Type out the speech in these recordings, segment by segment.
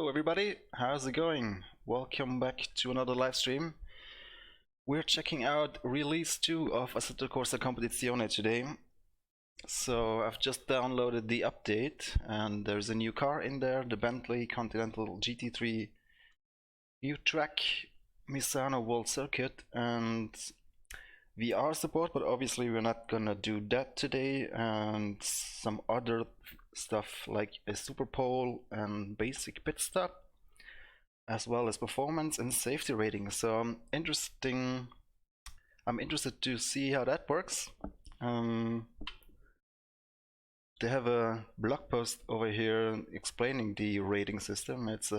Hello everybody, how's it going? Welcome back to another live stream. We're checking out release 2 of Assetto Corsa Competizione today. So I've just downloaded the update and there's a new car in there, the Bentley Continental GT3 new track Misano World Circuit, and VR support, but obviously we're not gonna do that today, and some other stuff like a super pole and basic pit stop, as well as performance and safety rating. So I'm interested to see how that works. They have a blog post over here explaining the rating system. It's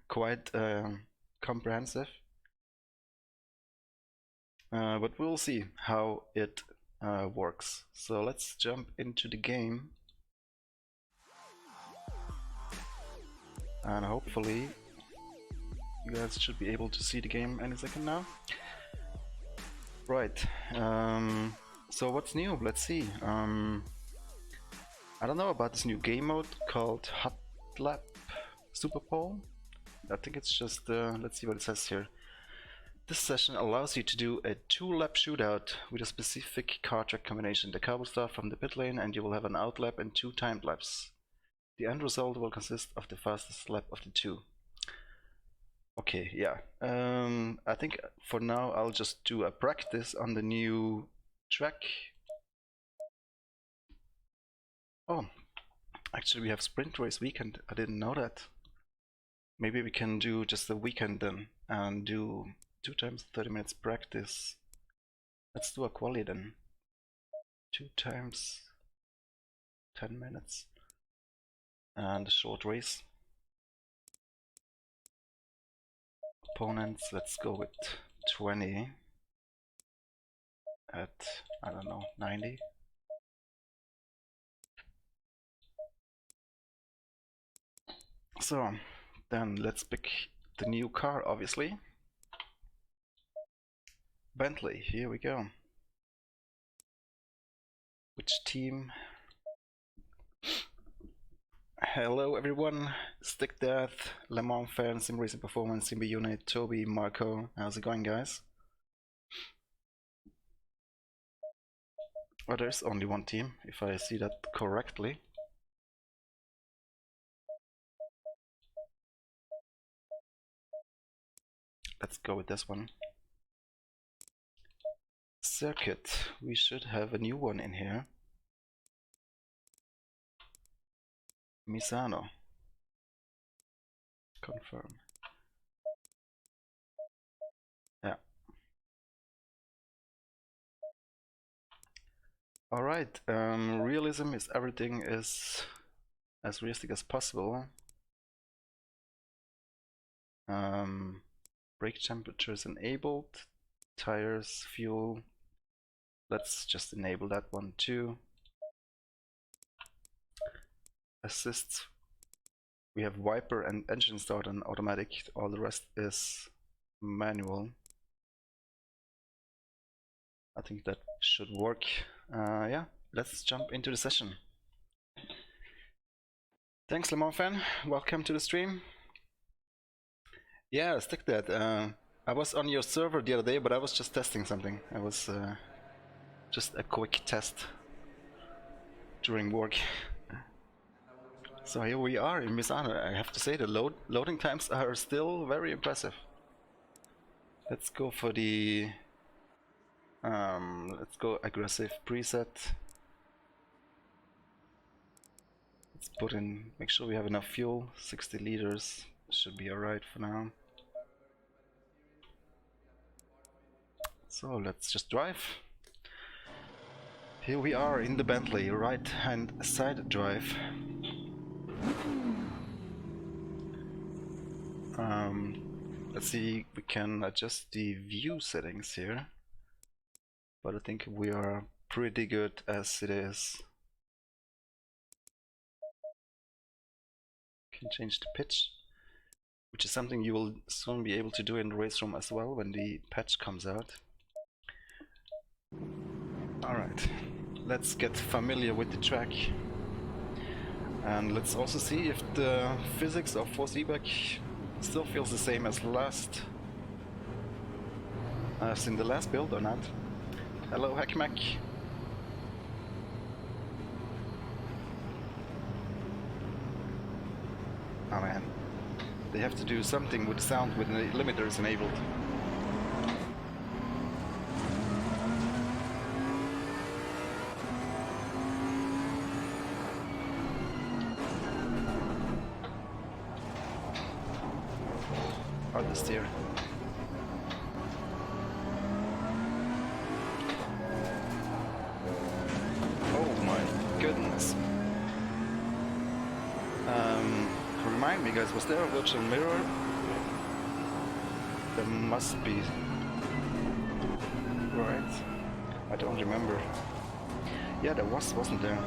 quite comprehensive. But we'll see how it works. So let's jump into the game, and hopefully you guys should be able to see the game any second now. Right, so what's new? Let's see. I don't know about this new game mode called Hot Lap Super Pole. I think it's just, let's see what it says here. This session allows you to do a 2-lap shootout with a specific car track combination. The car will start from the pit lane and you will have an outlap and 2 timed laps. The end result will consist of the fastest lap of the 2. Okay, yeah. I think for now I'll just do a practice on the new track. Oh, actually we have sprint race weekend. I didn't know that. Maybe we can do just the weekend then and do 2 times 30 minutes practice. Let's do a quali then. 2 times 10 minutes. And a short race. Opponents, let's go with 20 at, I don't know, 90. So then let's pick the new car, obviously. Bentley, here we go. Which team? Hello everyone, Stick Death, Le Mans fan, Simracing Performance, Simba Unit, Toby, Marco. How's it going, guys? Oh, there's only one team, if I see that correctly. Let's go with this one. Circuit, we should have a new one in here. Misano. Confirm. Yeah. Alright, realism is everything is as realistic as possible. Brake temperature is enabled. Tires, fuel. Let's just enable that one too. Assists, we have wiper and engine start and automatic. All the rest is manual. I think that should work. Yeah, let's jump into the session. Thanks, Le Mans fan. Welcome to the stream. Yeah, Stick that. I was on your server the other day, but I was just testing something. I was just a quick test during work. So here we are in Misano. I have to say the loading times are still very impressive. Let's go for the let's go aggressive preset. Let's put in, make sure we have enough fuel. 60 liters should be alright for now. So let's just drive. Here we are in the Bentley, right hand side drive. Let's see, we can adjust the view settings here, but I think we are pretty good as it is. Can change the pitch, which is something you will soon be able to do in the race room as well when the patch comes out. Alright, let's get familiar with the track. And let's also see if the physics of force feedback still feels the same as in the last build or not. Hello, Hackmack. Oh man, they have to do something with the sound when the limiter is enabled. Hard to steer. Oh my goodness. Remind me guys, was there a virtual mirror? There must be. Right. I don't remember. Yeah, there was, wasn't there?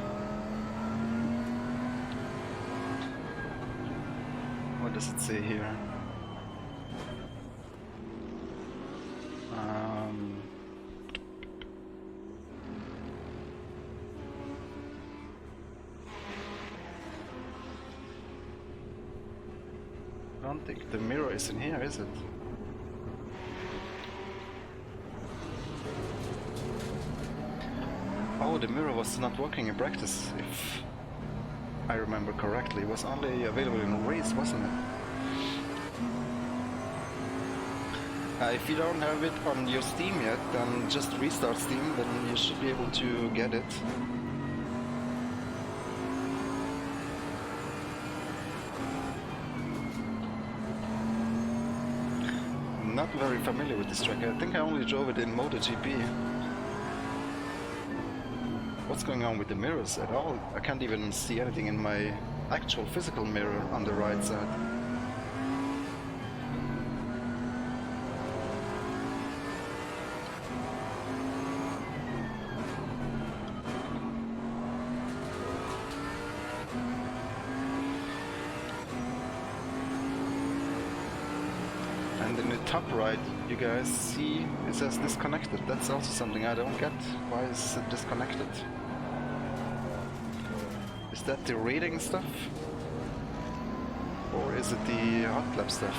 What does it say here? I don't think the mirror is in here, is it? Oh, the mirror was not working in practice, if I remember correctly. It was only available in a race, wasn't it? If you don't have it on your Steam yet, then just restart Steam, then you should be able to get it. Not very familiar with this track. I think I only drove it in MotoGP. What's going on with the mirrors at all? I can't even see anything in my actual physical mirror on the right side. And in the top right, you guys see it says disconnected. That's also something I don't get. Why is it disconnected? Is that the rating stuff? Or is it the hot lap stuff?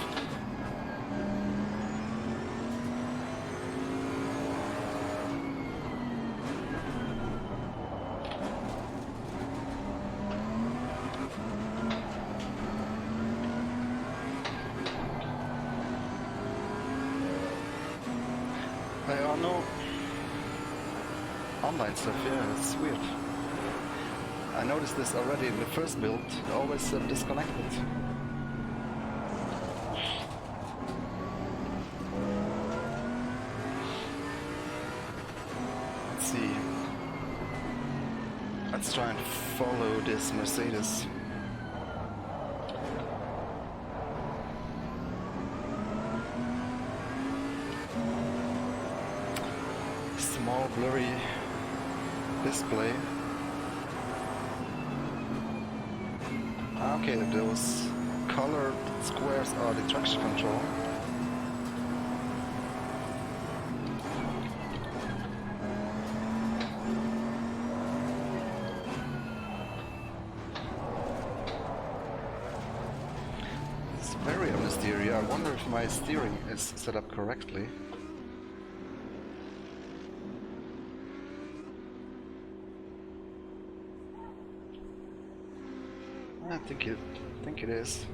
There are no online stuff, yeah, it's weird. I noticed this already in the first build, always disconnected. Let's see. Let's try and follow this Mercedes. Small blurry display. Okay, those colored squares are the traction control. It's very on the stereo. I wonder if my steering is set up correctly. I think it is.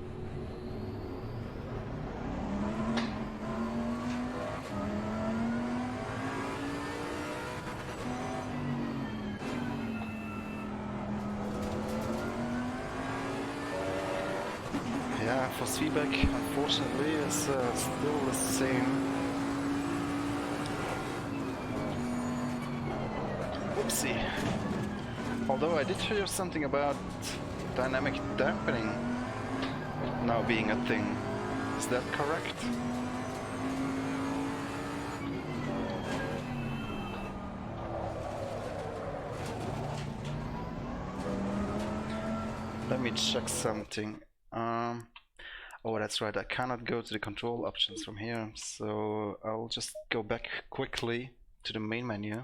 Yeah, force feedback unfortunately is still the same. Whoopsie. Although I did hear something about dynamic dampening now being a thing. Is that correct? Let me check something. Oh, that's right, I cannot go to the control options from here, so I'll just go back quickly to the main menu.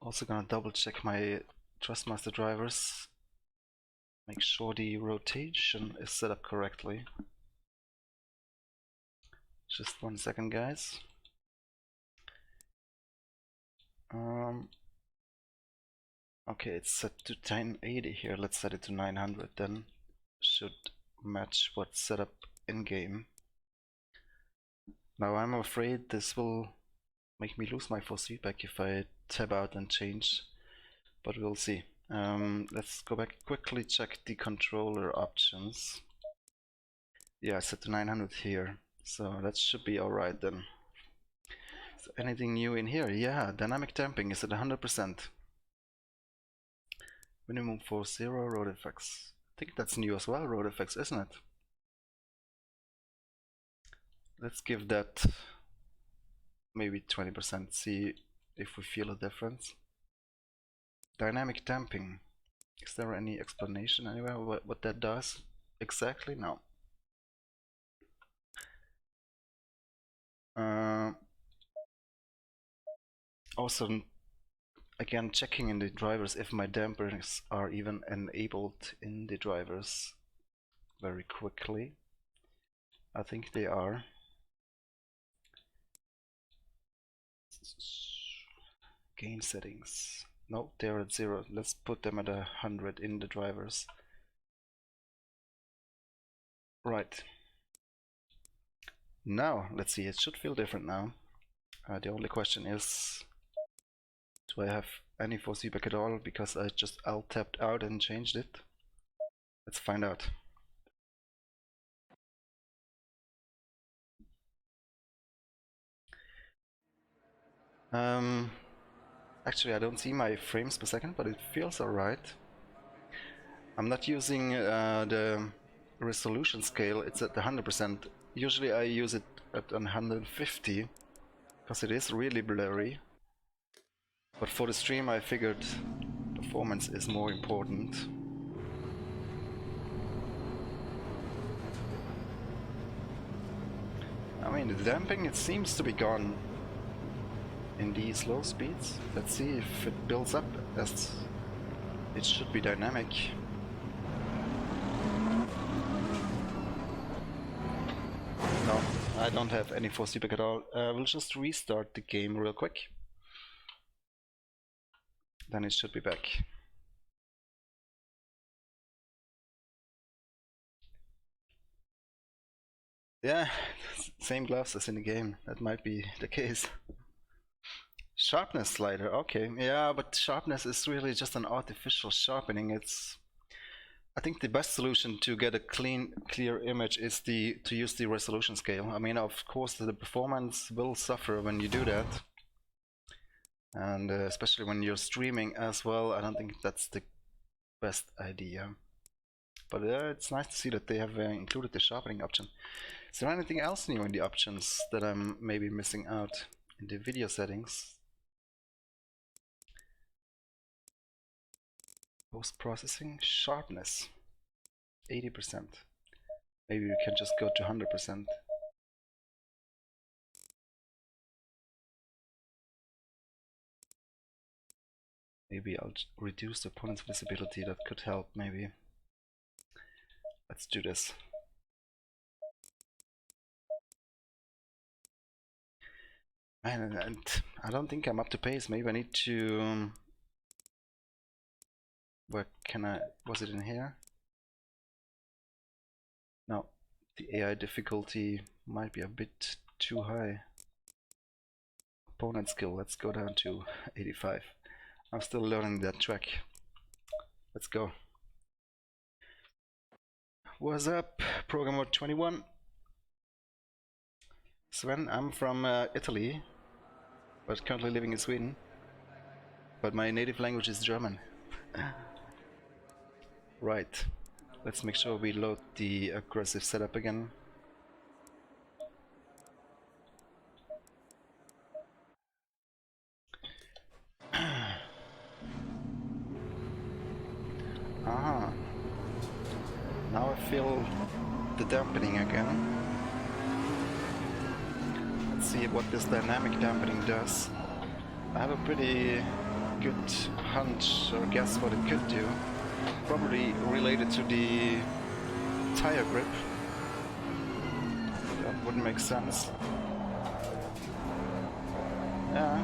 Also gonna double check my Thrustmaster drivers. Make sure the rotation is set up correctly. Just 1 second, guys. Okay, it's set to 1080 here. Let's set it to 900 then. Should match what's set up in game. Now I'm afraid this will make me lose my force feedback if I tab out and change, but we'll see. Let's go back, quickly check the controller options. Yeah, I set to 900 here, so that should be alright then. Is there anything new in here? Yeah, dynamic damping is at 100%. Minimum force 0, road effects. I think that's new as well, road effects, isn't it? Let's give that maybe 20%, see if we feel a difference. Dynamic damping. Is there any explanation anywhere what that does exactly? No. Also, again, checking in the drivers if my dampers are even enabled in the drivers very quickly. I think they are. Gain settings. No, they're at 0. Let's put them at 100 in the drivers. Right. Now, let's see, it should feel different now. The only question is, do I have any force feedback at all because I just alt tapped out and changed it? Let's find out. Actually, I don't see my frames per second, but it feels alright. I'm not using the resolution scale, it's at 100%. Usually I use it at 150 because it is really blurry. But for the stream I figured performance is more important. I mean, the damping, it seems to be gone in these low speeds. Let's see if it builds up as it should be dynamic. No, I don't have any force feedback at all. We'll just restart the game real quick. Then it should be back. Yeah, same gloves as in the game. That might be the case. Sharpness slider, okay. Yeah, but sharpness is really just an artificial sharpening. I think the best solution to get a clear image is to use the resolution scale. I mean, of course, the performance will suffer when you do that. And especially when you're streaming as well, I don't think that's the best idea. But it's nice to see that they have included the sharpening option. Is there anything else new in the options that I'm maybe missing out in the video settings? Post-processing sharpness 80%. Maybe we can just go to 100%. Maybe I'll reduce the opponent's visibility. That could help, maybe. Let's do this. Man, and I don't think I'm up to pace. Maybe I need to... Where can I... Was it in here? No, the AI difficulty might be a bit too high. Opponent skill, let's go down to 85. I'm still learning that track. Let's go. What's up, Programmer 21? Sven, I'm from Italy, but currently living in Sweden. But my native language is German. Right, let's make sure we load the aggressive setup again. Aha, now I feel the dampening again. Let's see what this dynamic dampening does. I have a pretty good hunch or guess what it could do. Probably related to the tire grip. That wouldn't make sense. Yeah.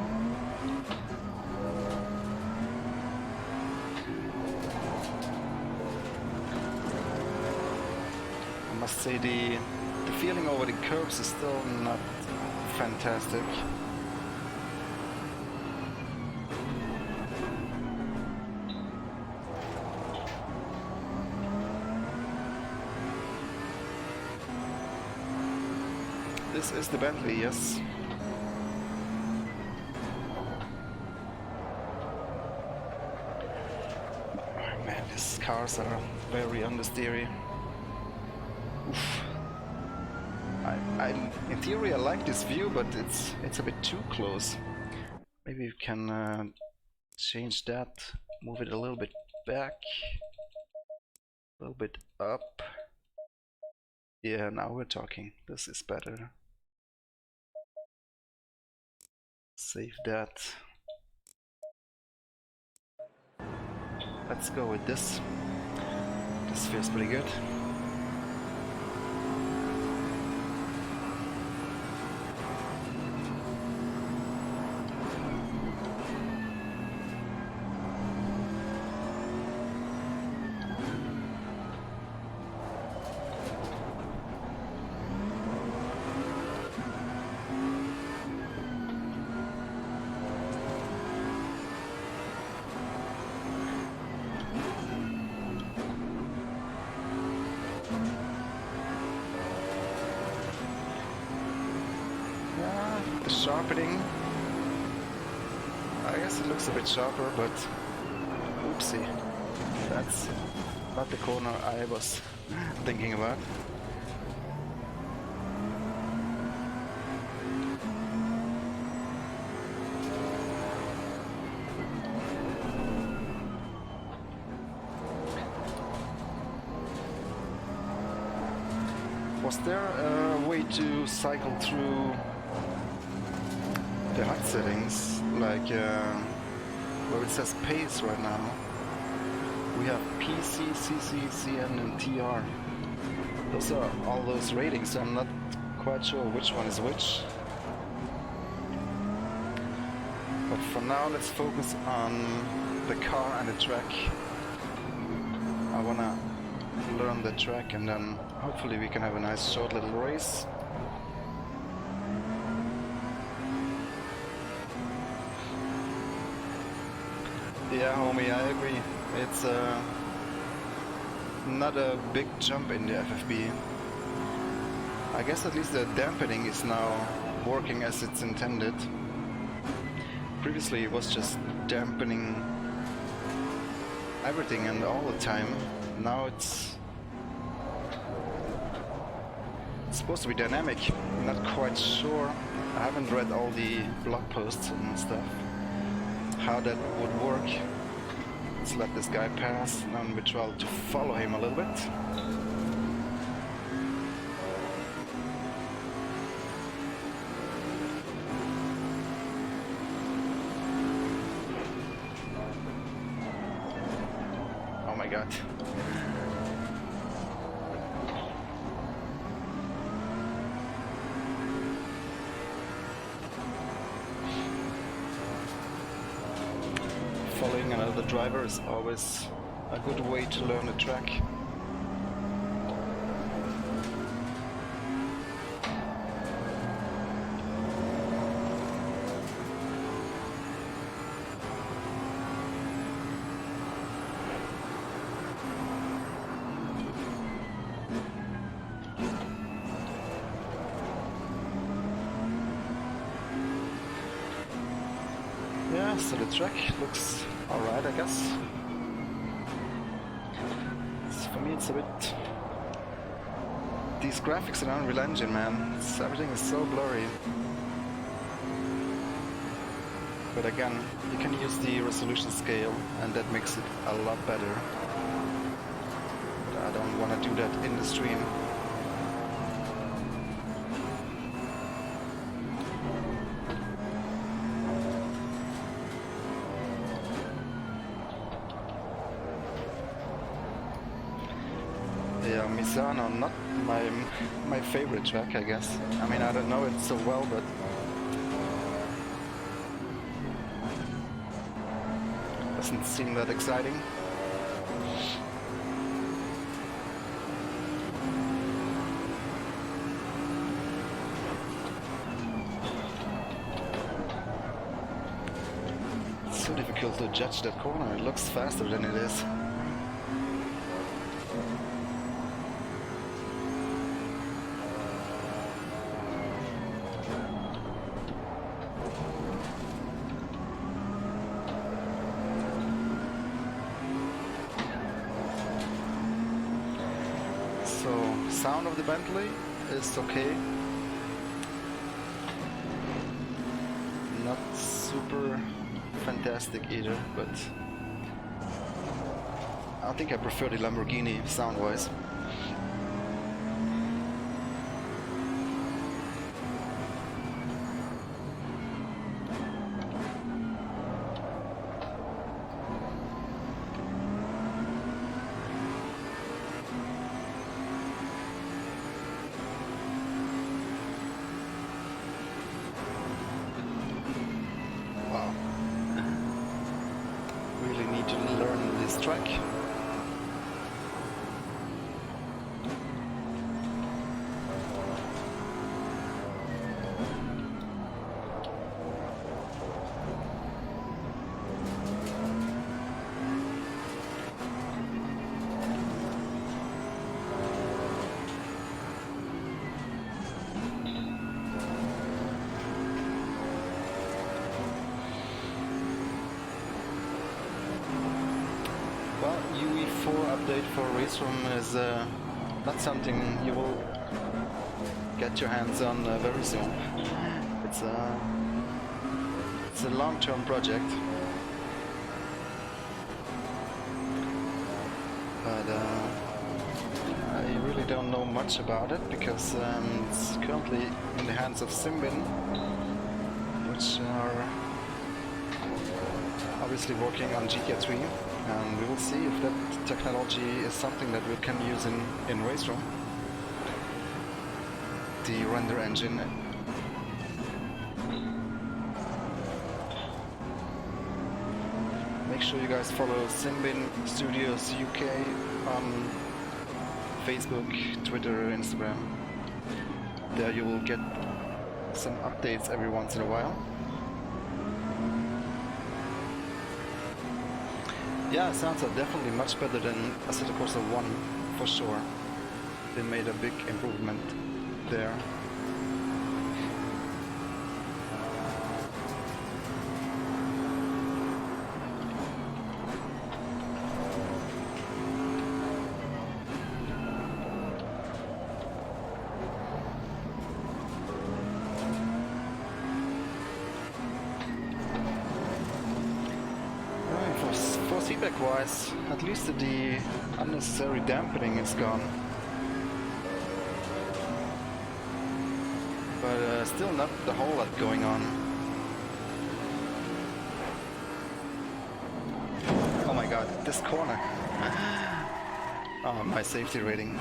I must say the feeling over the curves is still not fantastic. This is the Bentley, yes. Oh, man, these cars are very understeery. Oof. In theory I like this view, but it's a bit too close. Maybe we can change that, move it a little bit back, a little bit up. Yeah, now we're talking. This is better. Save that. Let's go with this. This feels pretty good. Sharpening. I guess it looks a bit sharper, but oopsie. That's not the corner I was thinking about. Was there a way to cycle through the HUD settings, like where it says pace right now? We have PC, CC, CN and TR. Those are all those ratings, so I'm not quite sure which one is which. But for now, let's focus on the car and the track. I wanna learn the track and then hopefully we can have a nice short little race. Yeah, homie, I agree. It's not a big jump in the FFB. I guess at least the dampening is now working as it's intended. Previously it was just dampening everything and all the time. Now it's supposed to be dynamic. I'm not quite sure. I haven't read all the blog posts and stuff, how that would work. Let's let this guy pass, and then we try to follow him a little bit. Oh my god. Following another driver is always a good way to learn a track. Yeah, so the track looks alright, I guess. For me it's a bit... These graphics in Unreal Engine, man, everything is so blurry. But again, you can use the resolution scale and that makes it a lot better. But I don't want to do that in the stream. Yeah, Misano, not my favorite track, I guess. I mean, I don't know it so well, but doesn't seem that exciting. It's so difficult to judge that corner. It looks faster than it is. So, sound of the Bentley is okay. Not super fantastic either, but I think I prefer the Lamborghini sound-wise. Really need to learn this track. Well, UE4 update for Raceroom is not something you will get your hands on very soon. It's a long-term project, but I really don't know much about it because it's currently in the hands of Simbin, which are obviously working on GTA 3. And we will see if that technology is something that we can use in Raceroom. The render engine. Make sure you guys follow Simbin Studios UK on Facebook, Twitter, Instagram. There you will get some updates every once in a while. Yeah, sounds are definitely much better than Assetto Corsa 1, for sure. They made a big improvement there. Feedback-wise, at least the unnecessary dampening is gone. But still not the whole lot going on. Oh my god, this corner. Oh, my safety rating.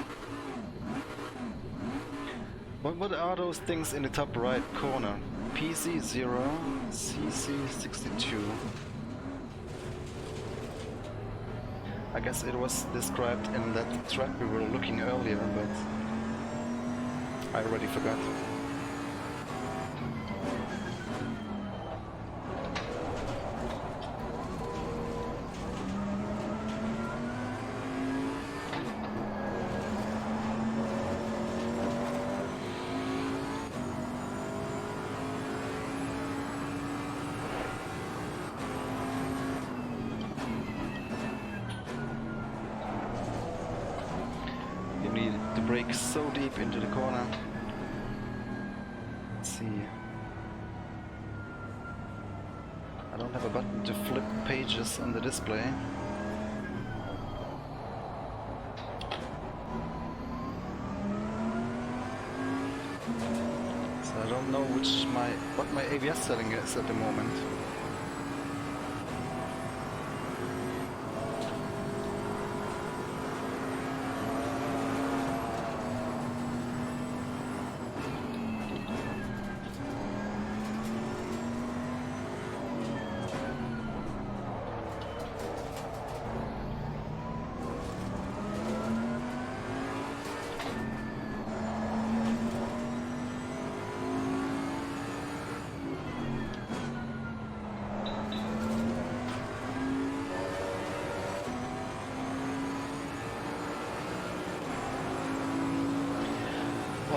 But what are those things in the top right corner? PC0, CC62. I guess it was described in that track we were looking earlier, but I already forgot. You need to brake so deep into the corner. Let's see. I don't have a button to flip pages on the display. So I don't know what my ABS setting is at the moment.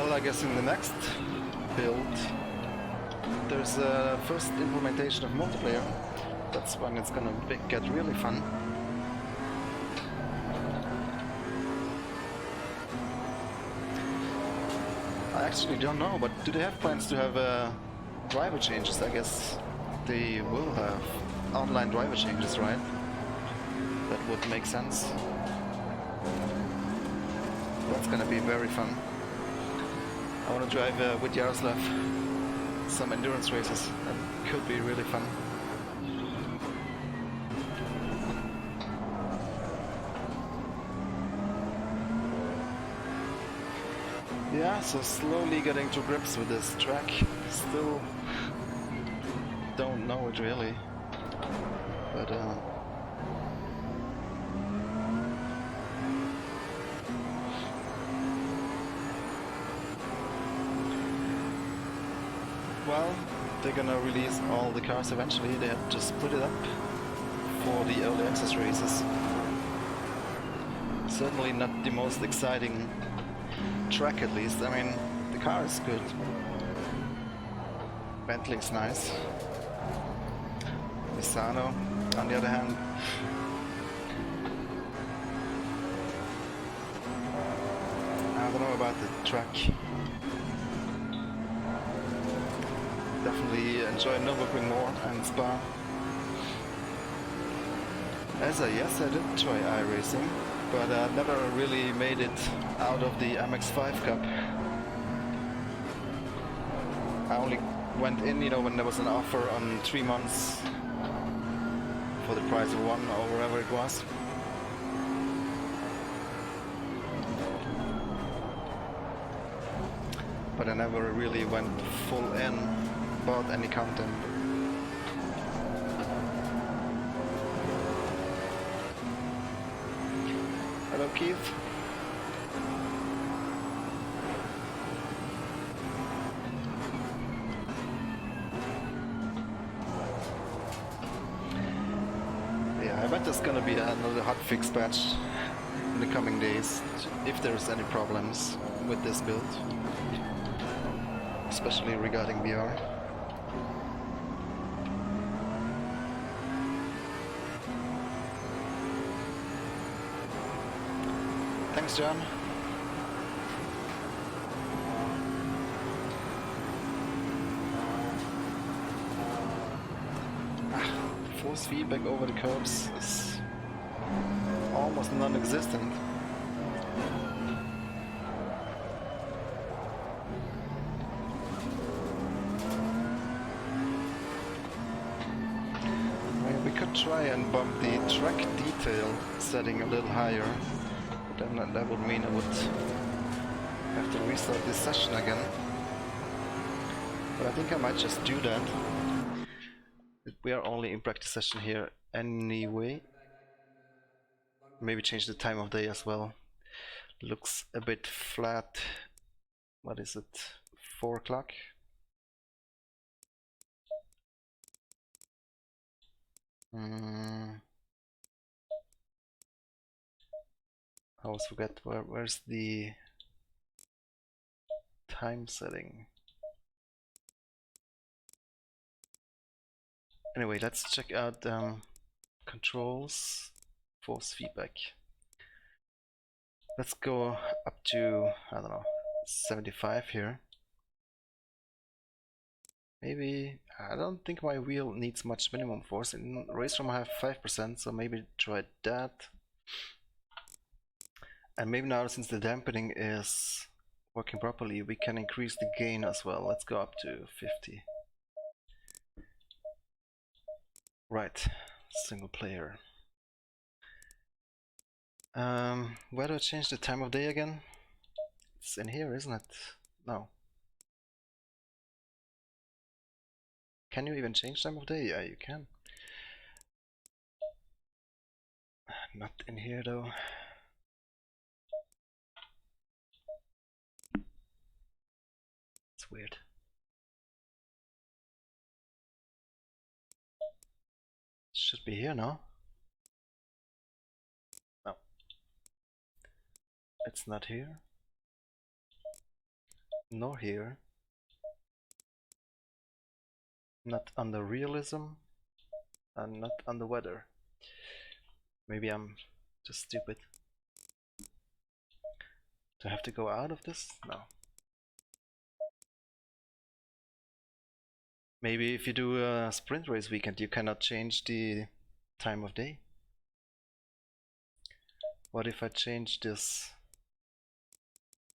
Well, I guess in the next build there's a first implementation of multiplayer. That's when it's gonna get really fun. I actually don't know, but do they have plans to have driver changes? I guess they will have online driver changes, right? That would make sense. That's gonna be very fun. I want to drive with Yaroslav some endurance races. That could be really fun. Yeah, so slowly getting to grips with this track. Still don't know it really, but well, they're gonna release all the cars eventually. They have to split it up for the early access races. Certainly not the most exciting track, at least. I mean, the car is good. Bentley's nice. Misano, on the other hand, I don't know about the track. Definitely enjoy Nurburgring more and Spa. Yes, I did try iRacing, but I never really made it out of the MX5 Cup. I only went in, you know, when there was an offer on 3 months for the price of 1 or wherever it was. But I never really went full in, bought any content. Hello, Keith. Yeah, I bet there's gonna be another hotfix patch in the coming days, if there's any problems with this build, especially regarding VR. Thanks, John. Force feedback over the curbs is almost non-existent. We could try and bump the track detail setting a little higher. Then that would mean I would have to restart this session again. But I think I might just do that. We are only in practice session here anyway. Maybe change the time of day as well. Looks a bit flat. What is it? 4 o'clock? I always forget where's the time setting. Anyway, let's check out controls, force feedback. Let's go up to, I don't know, 75 here. Maybe, I don't think my wheel needs much minimum force. In race room I have 5%, so maybe try that. And maybe now, since the dampening is working properly, we can increase the gain as well. Let's go up to 50. Right, single player. Where do I change the time of day again? It's in here, isn't it? No. Can you even change time of day? Yeah, you can. Not in here though. It's weird. Should be here, no? No. It's not here. nor here. Not under realism, and not under weather. Maybe I'm just stupid. Do I have to go out of this? No. Maybe if you do a sprint race weekend, you cannot change the time of day. What if I change this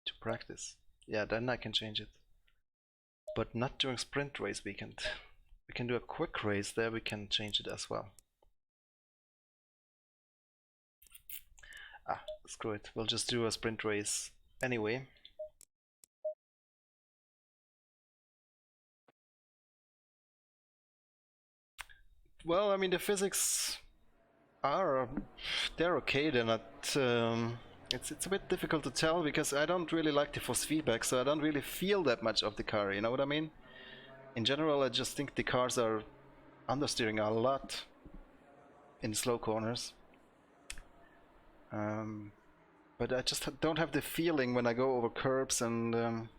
to practice? Yeah, then I can change it. But not during sprint race weekend. We can do a quick race there, we can change it as well. Ah, screw it, we'll just do a sprint race anyway. Well, I mean, the physics are, they're okay, they're not, it's a bit difficult to tell because I don't really like the force feedback, so I don't really feel that much of the car, you know what I mean? In general, I just think the cars are understeering a lot in slow corners. But I just don't have the feeling when I go over curbs and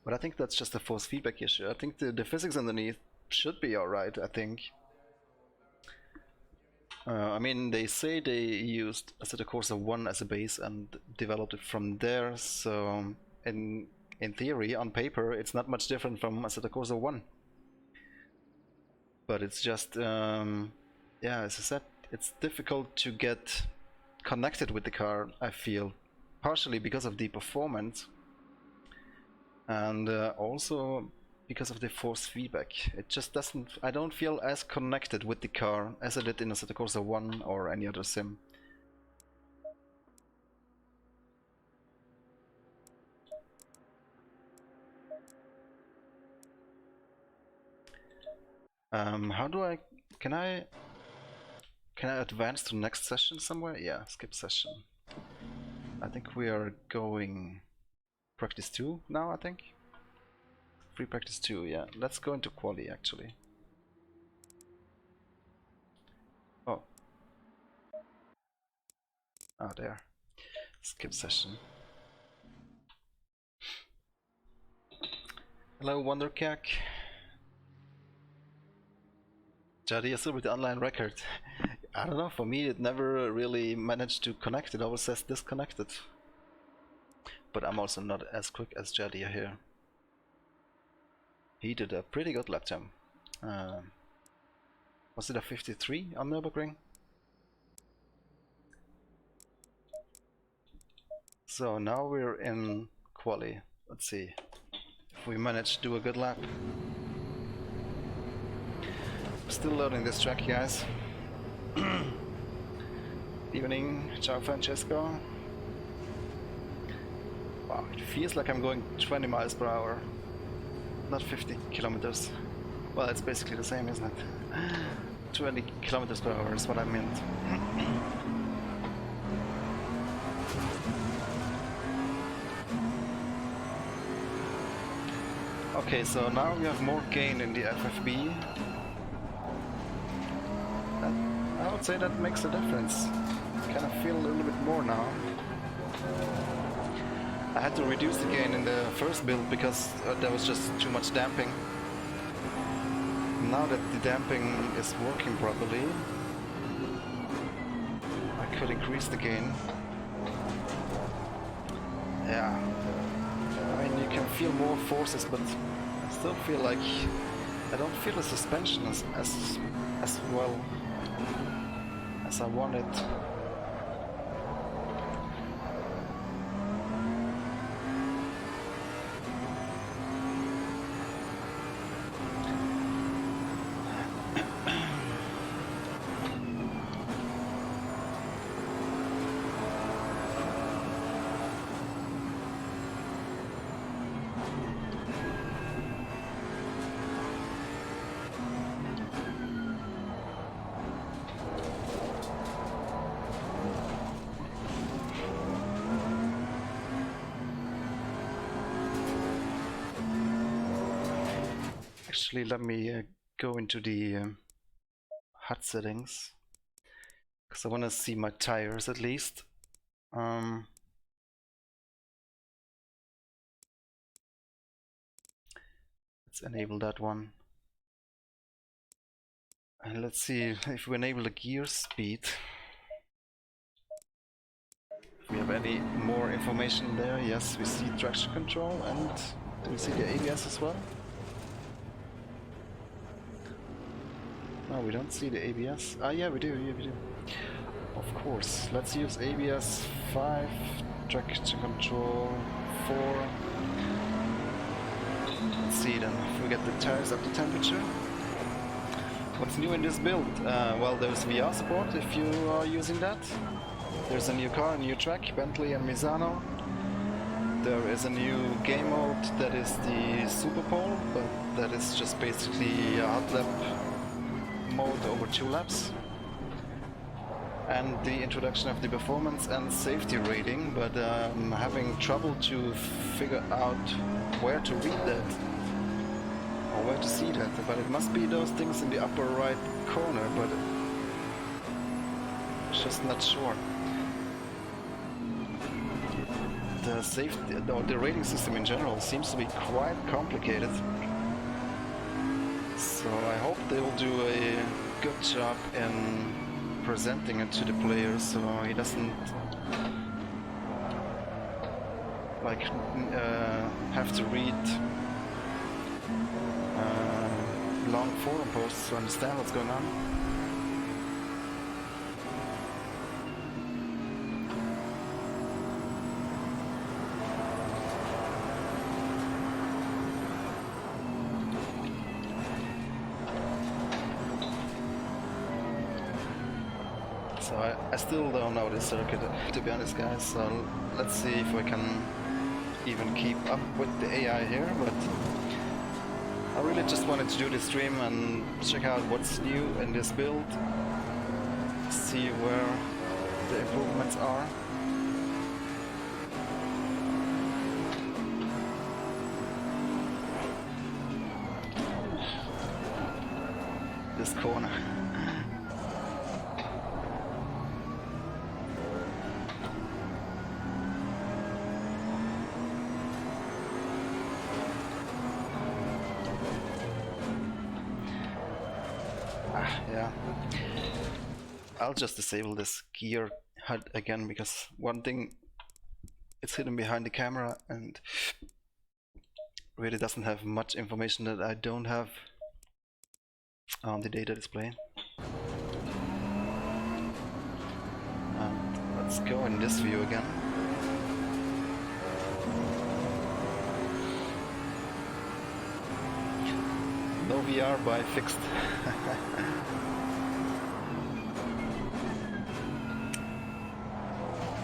but I think that's just a force feedback issue. I think the physics underneath should be alright, I think. I mean, they say they used Assetto Corsa 1 as a base and developed it from there, so in theory, on paper, it's not much different from Assetto Corsa 1. But it's just, yeah, as I said, it's difficult to get connected with the car, I feel. Partially because of the performance, and also because of the force feedback. It just doesn't, I don't feel as connected with the car as I did in Assetto Corsa 1 or any other sim. How do I, can I advance to next session somewhere? Yeah, skip session. I think we are going practice 2 now, I think. Free practice 2, yeah. Let's go into quali actually. Oh. Ah, there. Skip session. Hello, Wondercack. Jadi, still with the online record. I don't know, for me it never really managed to connect, it always says disconnected. But I'm also not as quick as Jadia here. He did a pretty good lap time. Was it a 53 on Nurburgring? So now we're in quali. Let's see if we manage to do a good lap. Still learning this track, guys. Evening, ciao Francesco. Wow, it feels like I'm going 20 miles per hour, not 50 kilometers. Well, it's basically the same, isn't it? 20 kilometers per hour is what I meant. Okay, so now we have more gain in the FFB. I would say that makes a difference. I kind of feel a little bit more now. I had to reduce the gain in the first build because there was just too much damping. Now that the damping is working properly, I could increase the gain. Yeah, I mean you can feel more forces, but I still feel like I don't feel the suspension as well as I want it. Actually, let me go into the HUD settings because I want to see my tires at least. Let's enable that one. And let's see if we enable the gear speed. If we have any more information there. Yes, we see traction control, and do we see the ABS as well? No, we don't see the ABS. Ah, yeah, we do, yeah, we do. Of course. Let's use ABS 5, traction control 4. Let's see then if we get the tires up to temperature. What's new in this build? Well, there's VR support if you are using that. There's a new car, a new track, Bentley and Misano. There is a new game mode that is the Super Pole, but that is just basically a hot lap mode over 2 laps. And the introduction of the performance and safety rating, but I'm having trouble to figure out where to read that or where to see that, but it must be those things in the upper right corner, but just not sure. The safety or the rating system in general seems to be quite complicated, so I hope they will do a good job in presenting it to the player, so he doesn't like have to read long forum posts to understand what's going on. So I still don't know this circuit, to be honest, guys, so let's see if we can even keep up with the AI here, but I really just wanted to do this stream and check out what's new in this build, see where the improvements are. This corner. Yeah, I'll just disable this gear HUD again, because one thing, it's hidden behind the camera and really doesn't have much information that I don't have on the data display. And let's go in this view again. No VR by fixed.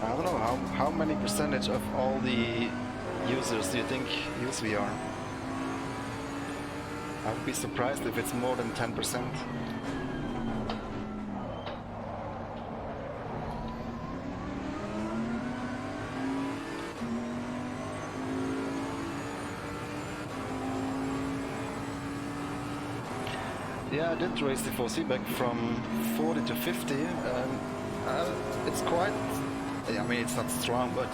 I don't know, how many percentage of all the users do you think use VR? I would be surprised if it's more than 10%. Yeah, I did raise the 4C back from 40 to 50, and it's quite, I mean, it's not strong, but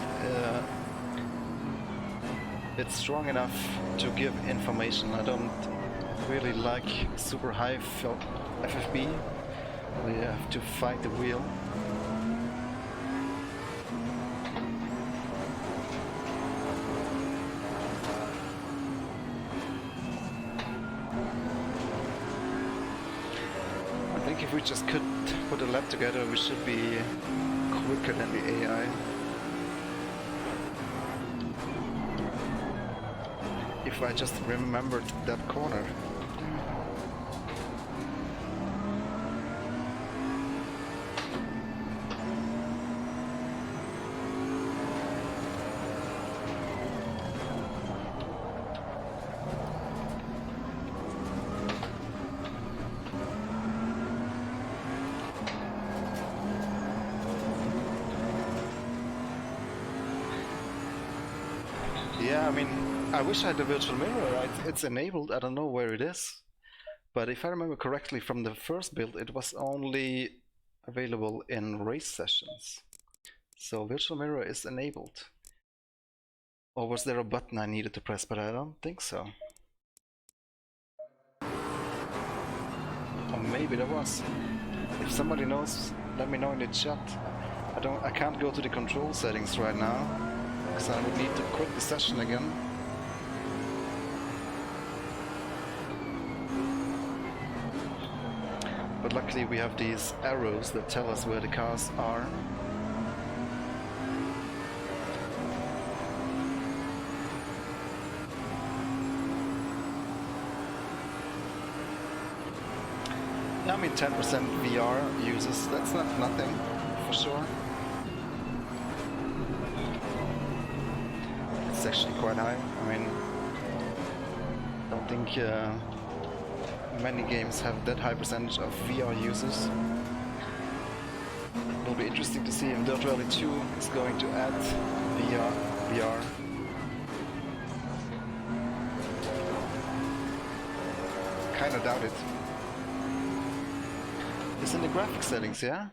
it's strong enough to give information. I don't really like super high FFB, where you have to fight the wheel. I think if we just could put a lap together, we should be quicker than the AI. If I just remembered that corner. Yeah, I mean, I wish I had the virtual mirror. It's enabled, I don't know where it is. But if I remember correctly from the first build, it was only available in race sessions. So virtual mirror is enabled. Or was there a button I needed to press, but I don't think so. maybe there was. If somebody knows, let me know in the chat. I can't go to the control settings right now, because I would need to quit the session again. But luckily we have these arrows that tell us where the cars are. I mean 10% VR users, that's not nothing, for sure. It's actually quite high. I mean, I don't think many games have that high percentage of VR users. It'll be interesting to see if Dirt Rally 2 is going to add VR. Kinda doubt it. It's in the graphics settings, yeah?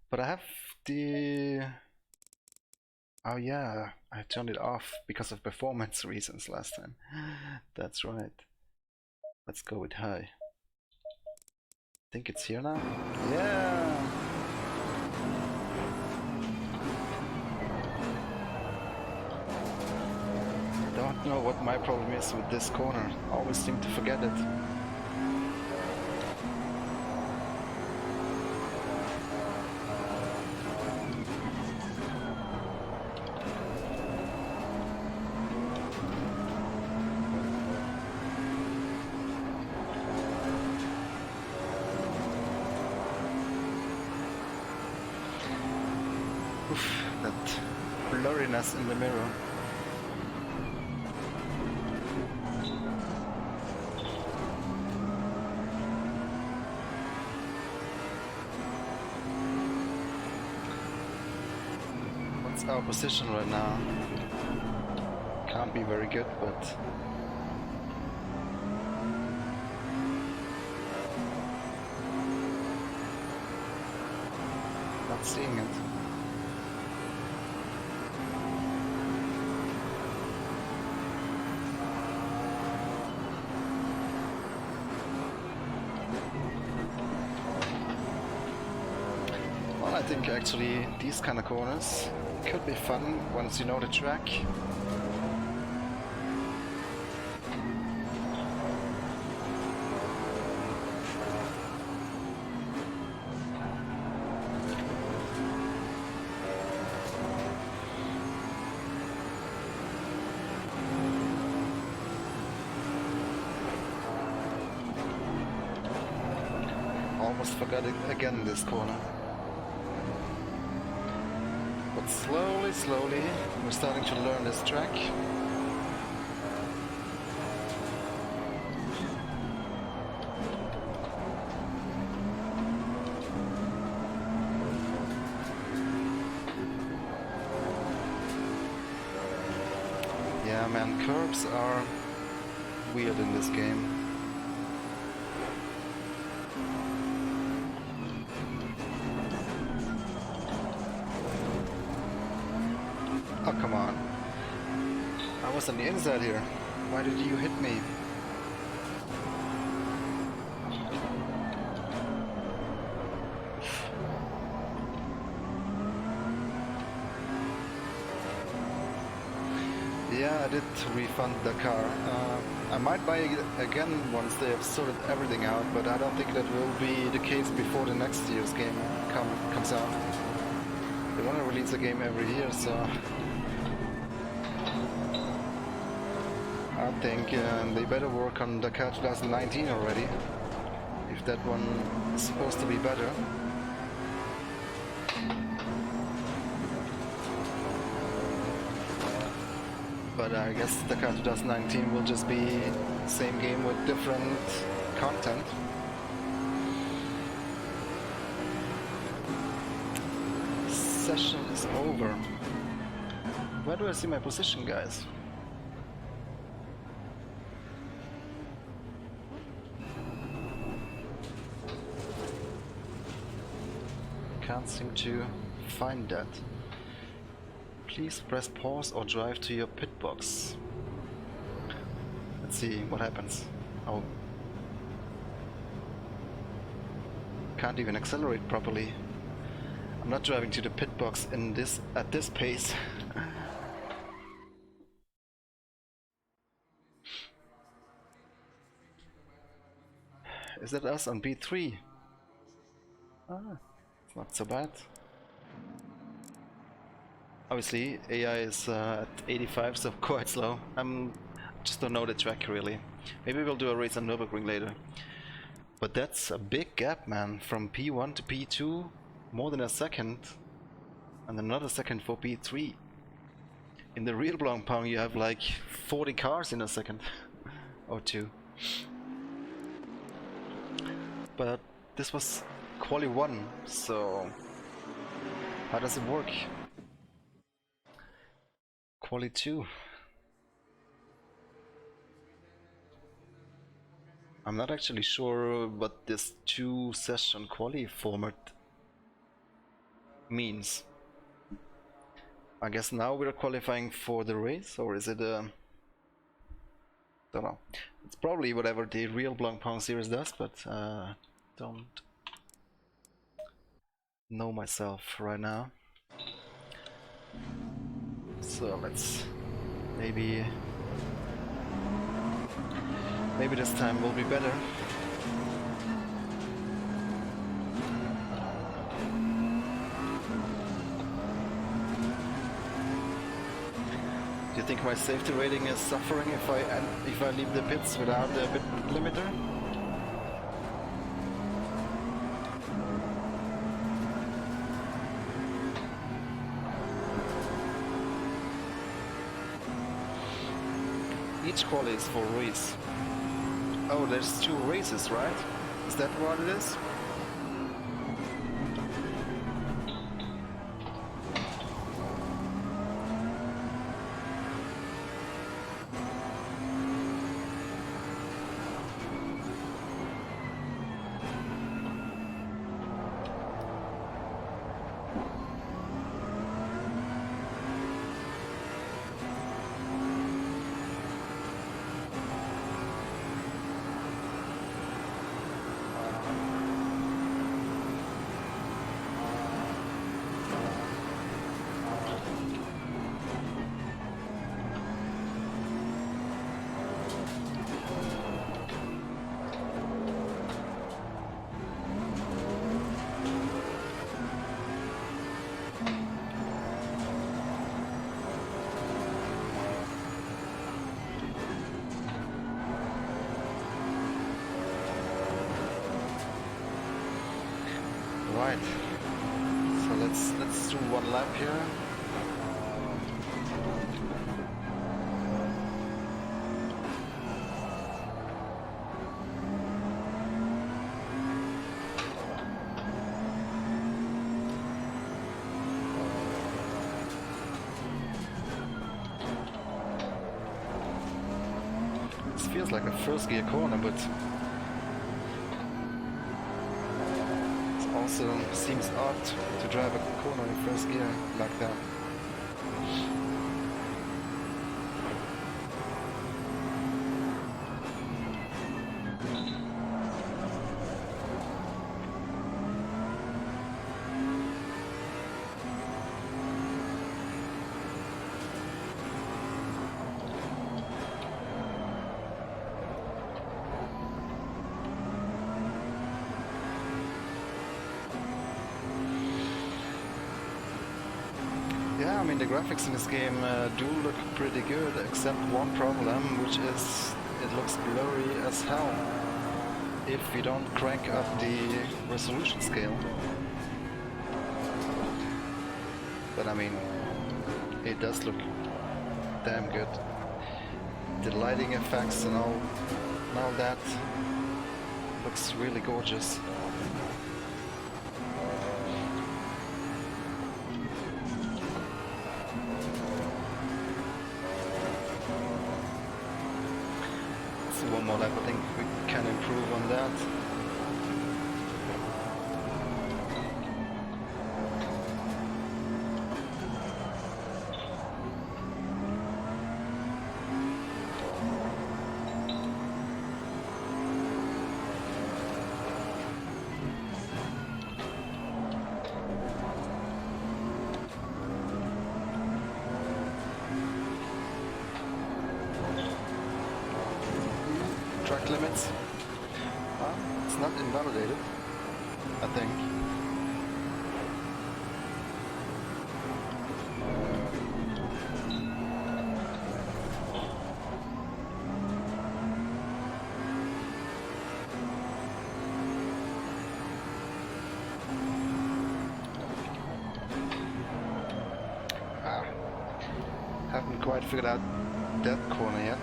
But I have the... Oh yeah, I turned it off because of performance reasons last time. That's right. Let's go with high. I think it's here now? Yeah! Don't know what my problem is with this corner. Always seem to forget it. That blurriness in the mirror. What's our position right now? Can't be very good, but not seeing it. I think actually these kind of corners could be fun once you know the track. Almost forgot it again in this corner. But slowly, we're starting to learn this track. Yeah, man, curbs are weird in this game. Oh, come on. I was on the inside here. Why did you hit me? Yeah, I did refund the car. I might buy it again once they have sorted everything out, but I don't think that will be the case before the next year's game comes out. They want to release a game every year, so I think they better work on Dakar 2019 already, if that one is supposed to be better. But I guess Dakar 2019 will just be the same game with different content. Session is over. Where do I see my position, guys? Can't seem to find that. Please press pause or drive to your pit box. Let's see what happens. Oh. can't even accelerate properly. I'm not driving to the pit box at this pace. Is that us on B3? Ah, it's not so bad. Obviously, AI is at 85, so quite slow. Just don't know the track really. Maybe we'll do a race on Nurburgring later. But that's a big gap, man. From P1 to P2, more than a second, and another second for P3. In the real Blancpain, you have like 40 cars in a second, or two. But this was quali 1, so how does it work? Quali 2. I'm not actually sure what this 2-session quali format means. I guess now we're qualifying for the race, or is it don't know. It's probably whatever the real Blancpain series does, but don't know myself right now. So let's maybe this time will be better. Do you think my safety rating is suffering if I leave the pits without the bit limiter? Each quali is for race. Oh, there's 2 races, right? Is that what it is? Right, so let's do one lap here. This feels like a first gear corner, but also seems odd to drive a corner in first gear like that. Yeah, I mean the graphics in this game do look pretty good, except one problem, which is it looks blurry as hell if you don't crank up the resolution scale. But I mean, it does look damn good. The lighting effects and all that looks really gorgeous. One more lap, I think we can improve on that. track limits. It's not invalidated, I think. Haven't quite figured out that corner yet.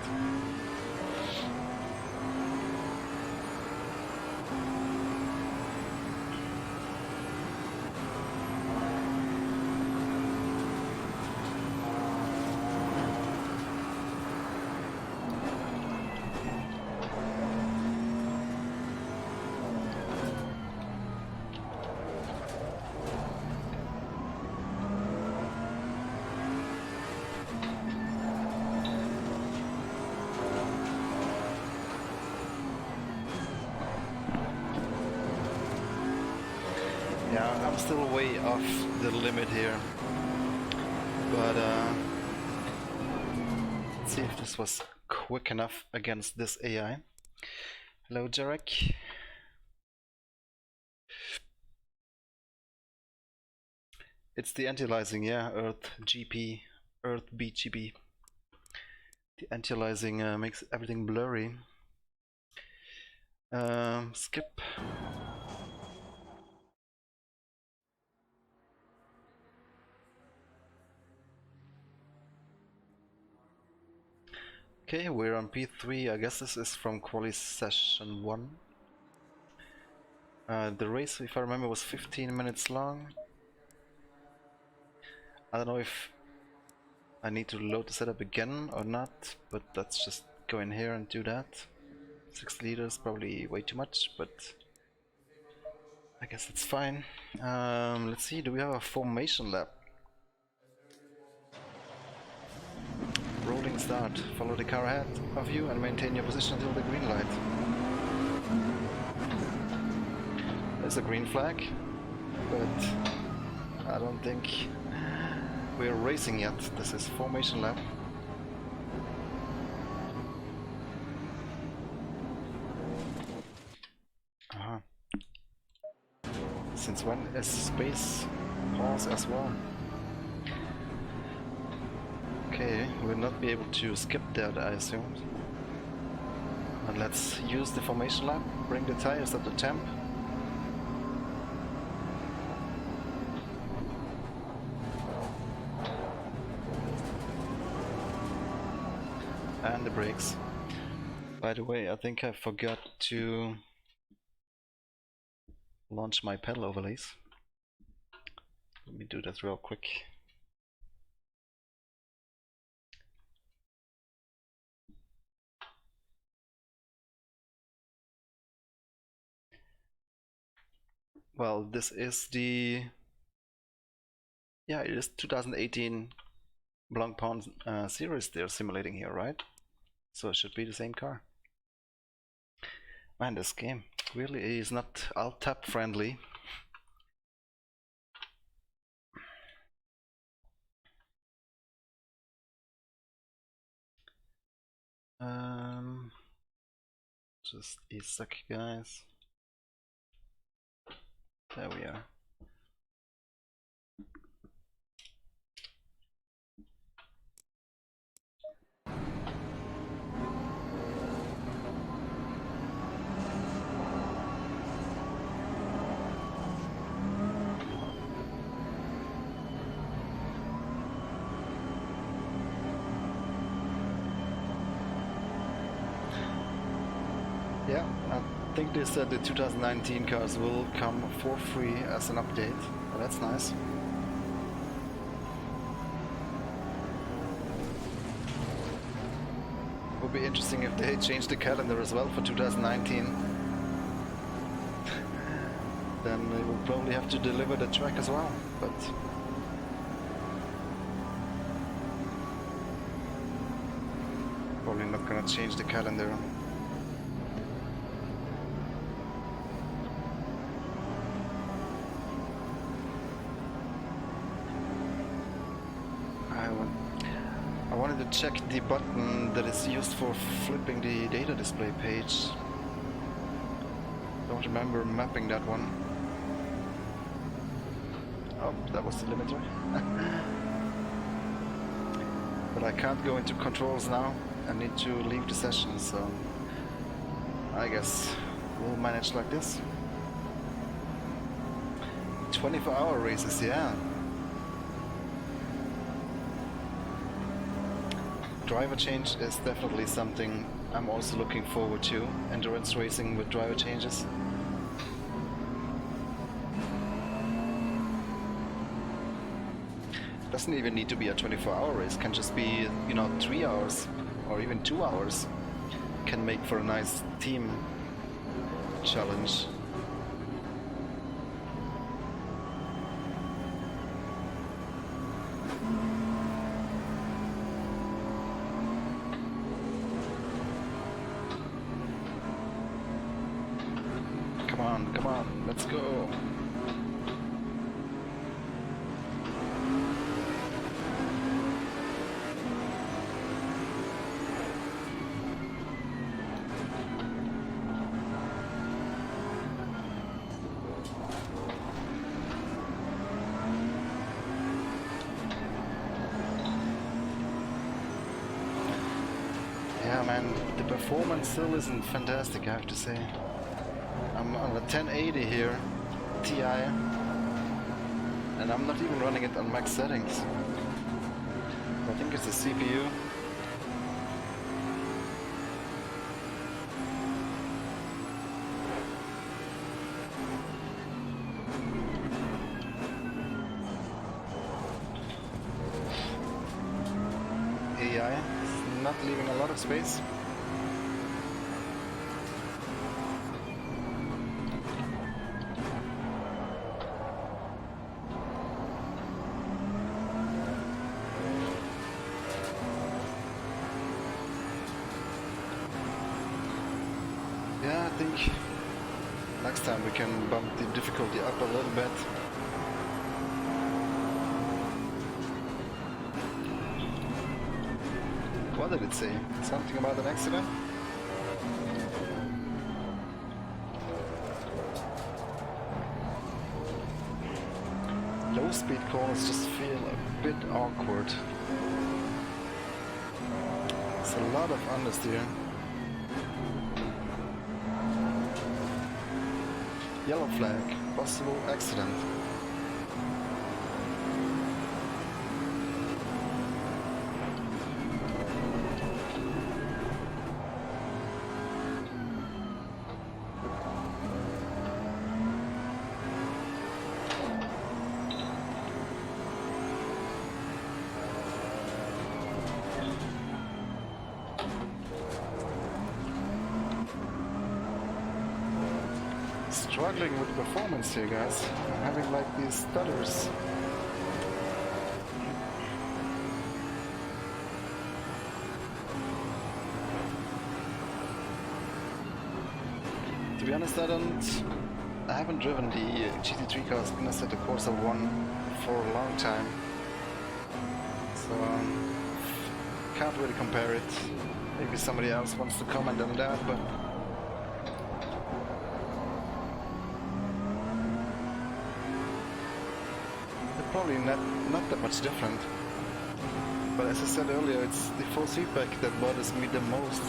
Yeah, I'm still way off the limit here, but let's see if this was quick enough against this AI. Hello, Jarek. It's the anti-aliasing, yeah, Earth BGB. The anti-aliasing makes everything blurry. Skip. Okay, we're on P3. I guess this is from quali session 1. The race, if I remember, was 15 minutes long. I don't know if I need to load the setup again or not, but let's just go in here and do that. 6 liters, probably way too much, but I guess it's fine. Let's see, do we have a formation lap? Rolling start. Follow the car ahead of you and maintain your position until the green light. There's a green flag, but I don't think we're racing yet. This is formation lap. Since when is space pause as well? Okay, we'll not be able to skip that, I assume. And let's use the formation lap, bring the tires up to temp. And the brakes. By the way, I think I forgot to launch my pedal overlays. Let me do that real quick. Well, this is the, yeah, it is 2018 Blancpain series they're simulating here, right? So it should be the same car. Man, this game really is not alt-tab friendly. Just a sec, guys. There we are. Yeah, I think they said the 2019 cars will come for free as an update. Well, that's nice. Would be interesting if they change the calendar as well for 2019. Then they will probably have to deliver the track as well, but probably not gonna change the calendar. I wanted to check the button that is used for flipping the data display page. Don't remember mapping that one. Oh, that was the limiter. But I can't go into controls now. I need to leave the session, so I guess we'll manage like this. 24-hour races, yeah. Driver change is definitely something I'm also looking forward to. Endurance racing with driver changes. Doesn't even need to be a 24-hour race, can just be, you know, 3 hours or even 2 hours. Can make for a nice team challenge. Come on, let's go. Yeah, man, the performance still isn't fantastic, I have to say. I'm on a 1080 here, Ti, and I'm not even running it on max settings. I think it's the CPU. AI is not leaving a lot of space. Yeah, I think next time we can bump the difficulty up a little bit. What did it say? Something about an accident? Low speed corners just feel a bit awkward. It's a lot of understeer. Yellow flag, possible accident. Struggling with performance here, guys. I'm having like these stutters. To be honest, I haven't driven the GT3 cars in Assetto Corsa 1 for a long time, so can't really compare it. Maybe somebody else wants to comment on that, but probably not that much different. But as I said earlier, it's the force feedback that bothers me the most,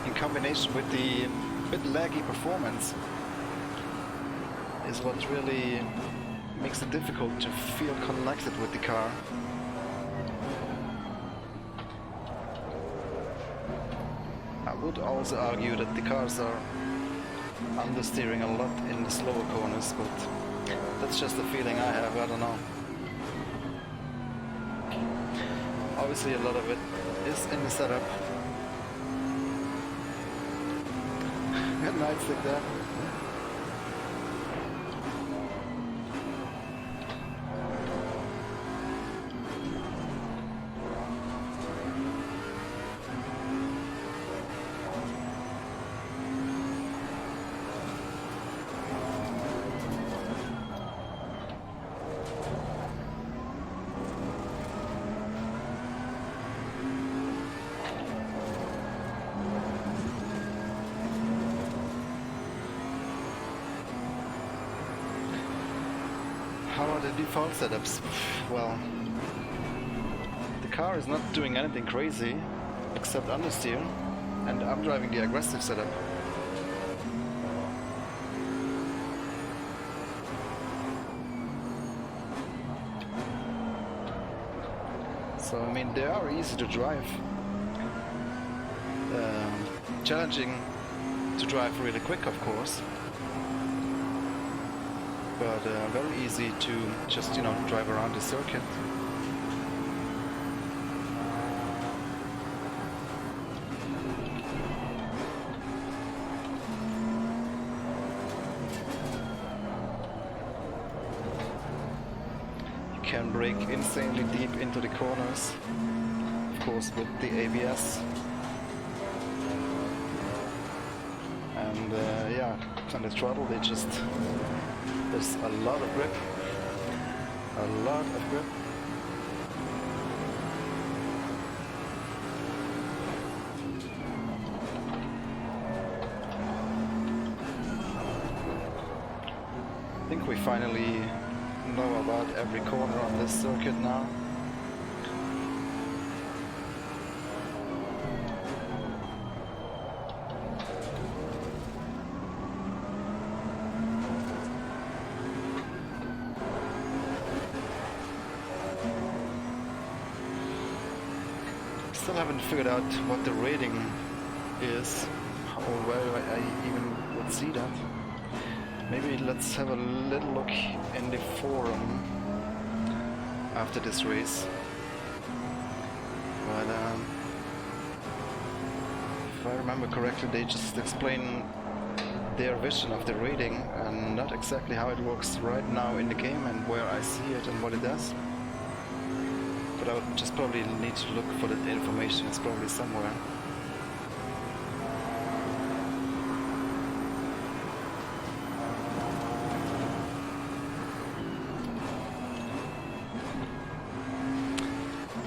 in combination with the bit laggy performance, is what really makes it difficult to feel connected with the car. I would also argue that the cars are understeering a lot in the slower corners, but that's just a feeling I have, I don't know. Obviously a lot of it is in the setup. At nights like that. about the default setups, well, the car is not doing anything crazy except understeer, and I'm driving the aggressive setup. So I mean, they are easy to drive, challenging to drive really quick, of course, but very easy to just, you know, drive around the circuit. You can brake insanely deep into the corners, of course with the ABS. And yeah, on the throttle they just, there's a lot of grip, a lot of grip. I think we finally know about every corner on this circuit now. Still haven't figured out what the rating is, or where I even would see that. Maybe let's have a little look in the forum after this race. But if I remember correctly, they just explain their vision of the rating and not exactly how it works right now in the game and where I see it and what it does. But I would just probably need to look for that information. It's probably somewhere.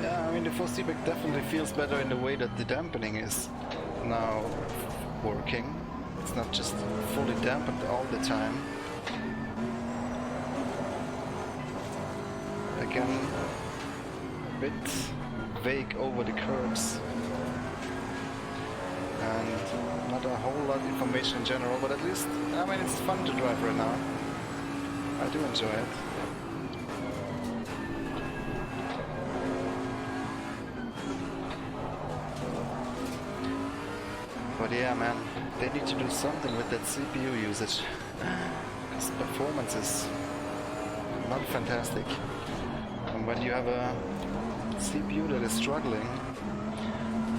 Yeah, I mean, the force feedback definitely feels better in the way that the dampening is now working. It's not just fully dampened all the time. Again, a bit vague over the curves and not a whole lot of information in general, but at least, I mean, it's fun to drive right now. I do enjoy it. But yeah, man, they need to do something with that CPU usage, because performance is not fantastic. And when you have a CPU that is struggling,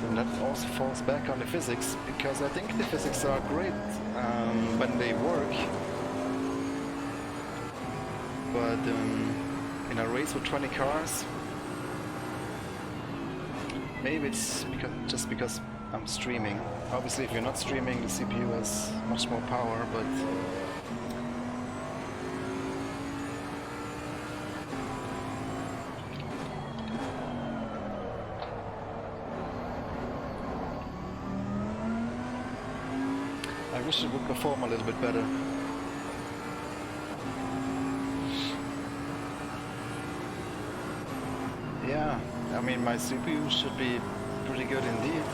then that also falls back on the physics, because I think the physics are great when they work. But in a race with 20 cars, maybe it's just because I'm streaming. Obviously, if you're not streaming, the CPU has much more power, but I wish it would perform a little bit better. Yeah, I mean, my CPU should be pretty good indeed.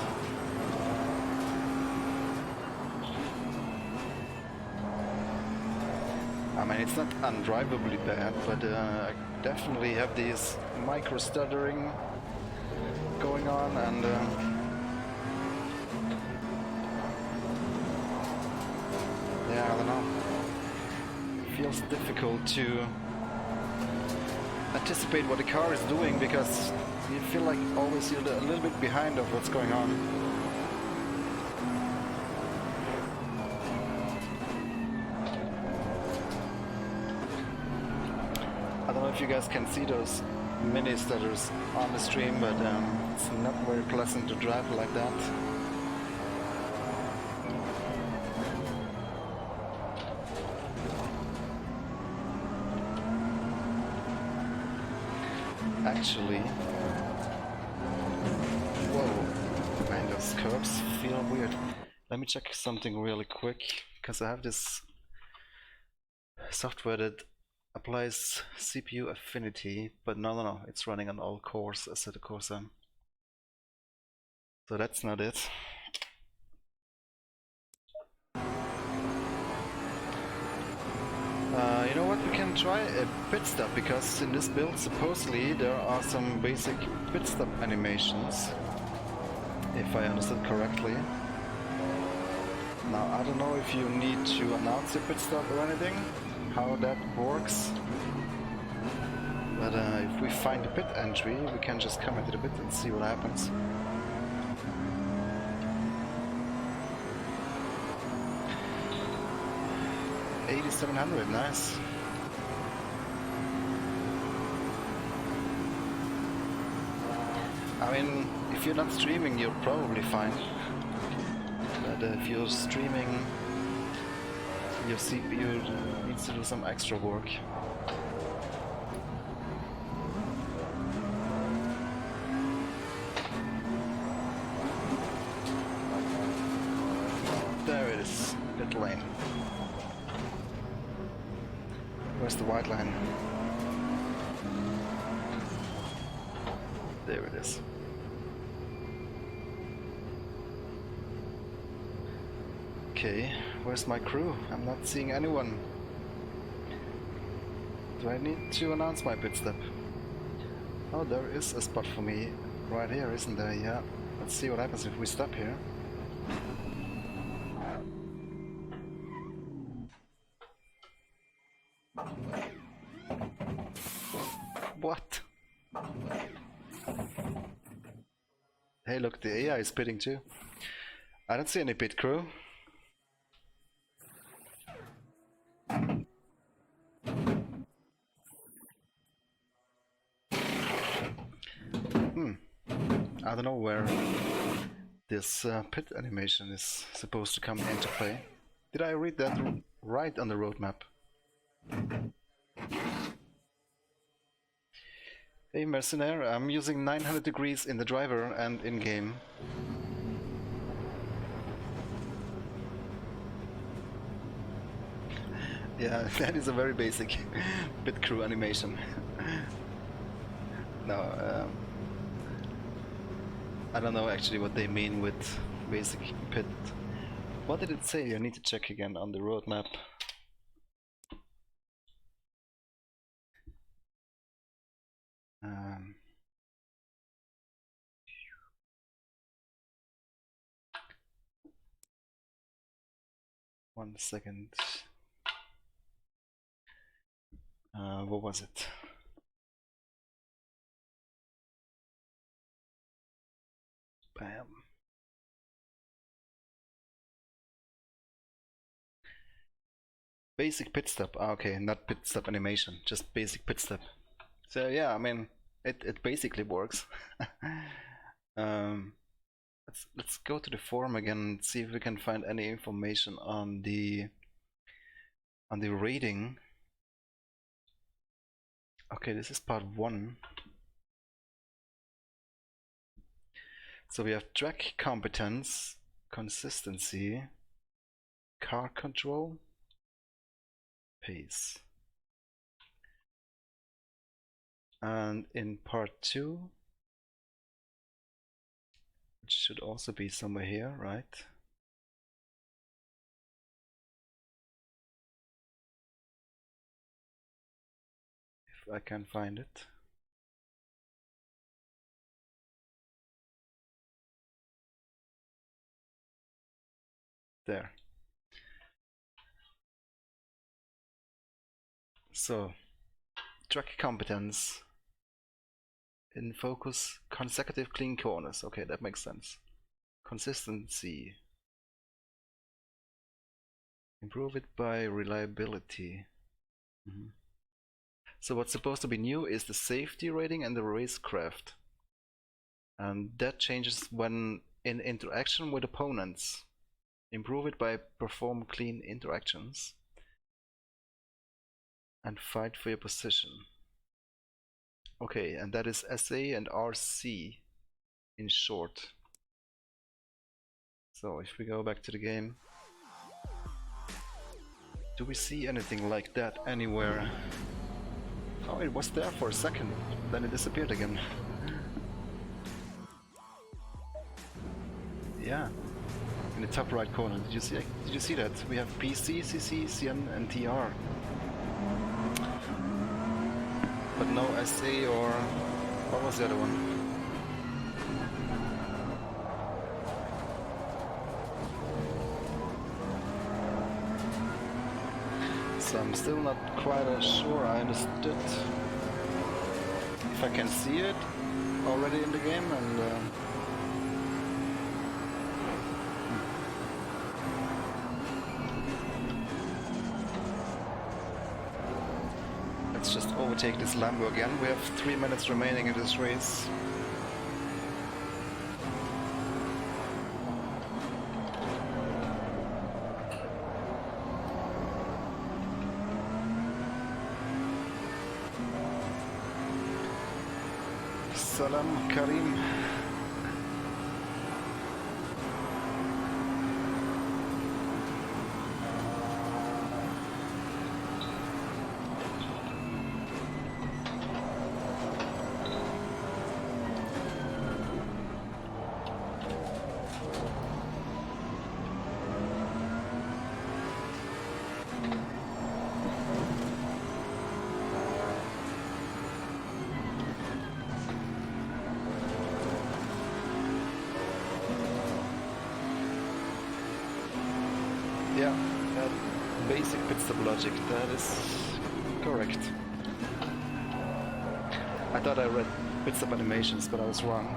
I mean, it's not undrivably bad, but I definitely have these micro stuttering going on, and yeah, I don't know. It feels difficult to anticipate what the car is doing, because you feel like always you're a little bit behind of what's going on. I don't know if you guys can see those mini stutters on the stream, but it's not very pleasant to drive like that. Actually, whoa, man, those curves feel weird. Let me check something really quick, because I have this software that applies CPU affinity, but no, it's running on all cores, Assetto Corsa. So that's not it. You know what, we can try a pit stop, because in this build supposedly there are some basic pit stop animations, if I understood correctly. Now I don't know if you need to announce a pit stop or anything, how that works. But if we find the pit entry, we can just come into the pit and see what happens. $8,700, nice. I mean, if you're not streaming, you're probably fine. But if you're streaming, your CPU needs to do some extra work. There it is, pit lane. Where's the white line? There it is. Okay, where's my crew? I'm not seeing anyone. Do I need to announce my pit stop? Oh, there is a spot for me right here, isn't there? Yeah. Let's see what happens if we stop here. What? Hey, look, the AI is pitting too. I don't see any pit crew. I don't know where this pit animation is supposed to come into play. Did I read that right on the roadmap? Hey Mercenaire, I'm using 900 degrees in the driver and in-game. Yeah, that is a very basic pit crew animation. No, I don't know actually what they mean with basic pit. What did it say? I need to check again on the roadmap. One second. What was it? Bam. Basic pit stop. Ah, okay, not pit stop animation, just basic pit stop. So yeah, I mean, it basically works. Let's go to the forum again and see if we can find any information on the rating. Okay, this is part 1. So we have track competence, consistency, car control, pace. And in part 2, it should also be somewhere here, right? If I can find it. There. So, track competence. In focus, consecutive clean corners. Okay, that makes sense. Consistency. Improve it by reliability. So what's supposed to be new is the safety rating and the racecraft. And that changes when in interaction with opponents. Improve it by perform clean interactions. And fight for your position. Okay, and that is SA and RC in short. So if we go back to the game, do we see anything like that anywhere? Oh, it was there for a second, then it disappeared again. Yeah, in the top right corner. Did you see that? We have PC, CC, CN, and TR, but no SA or what was the other one? So I'm still not quite sure I understood if I can see it already in the game, and let's just overtake this Lambo again. We have 3 minutes remaining in this race. Salam Karim. Yeah, that basic pit stop logic, that is correct. I thought I read pit stop animations, but I was wrong.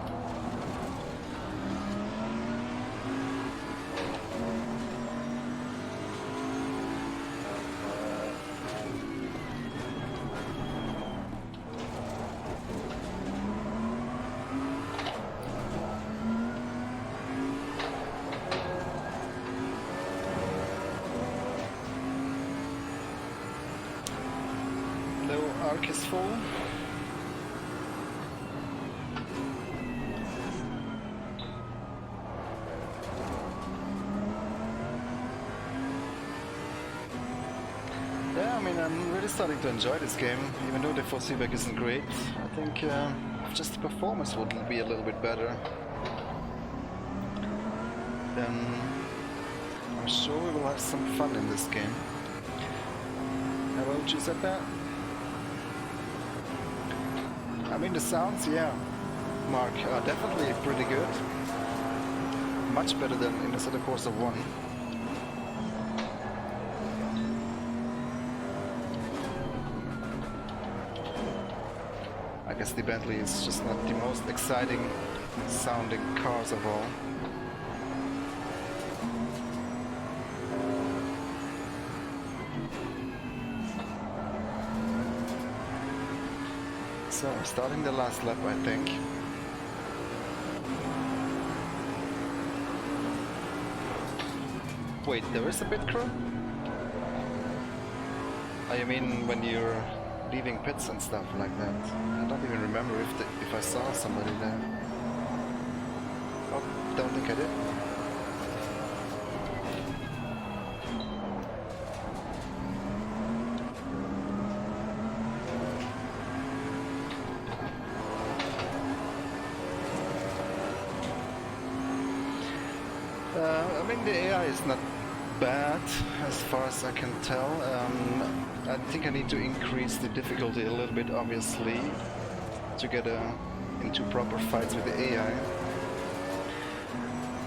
Arc is full. Yeah, I mean, I'm really starting to enjoy this game, even though the full feedback isn't great. I think just the performance would be a little bit better. Then I'm sure we will have some fun in this game. Hello, Giuseppe. I mean, the sounds, yeah, Mark, are definitely pretty good. Much better than in Assetto Corsa 1. I guess the Bentley is just not the most exciting sounding cars of all. So, starting the last lap, I think. Wait, there is a pit crew? Oh, you mean when you're leaving pits and stuff like that? I don't even remember if I saw somebody there. Oh, don't think I did. I mean, the AI is not bad as far as I can tell. I think I need to increase the difficulty a little bit, obviously, to get into proper fights with the AI.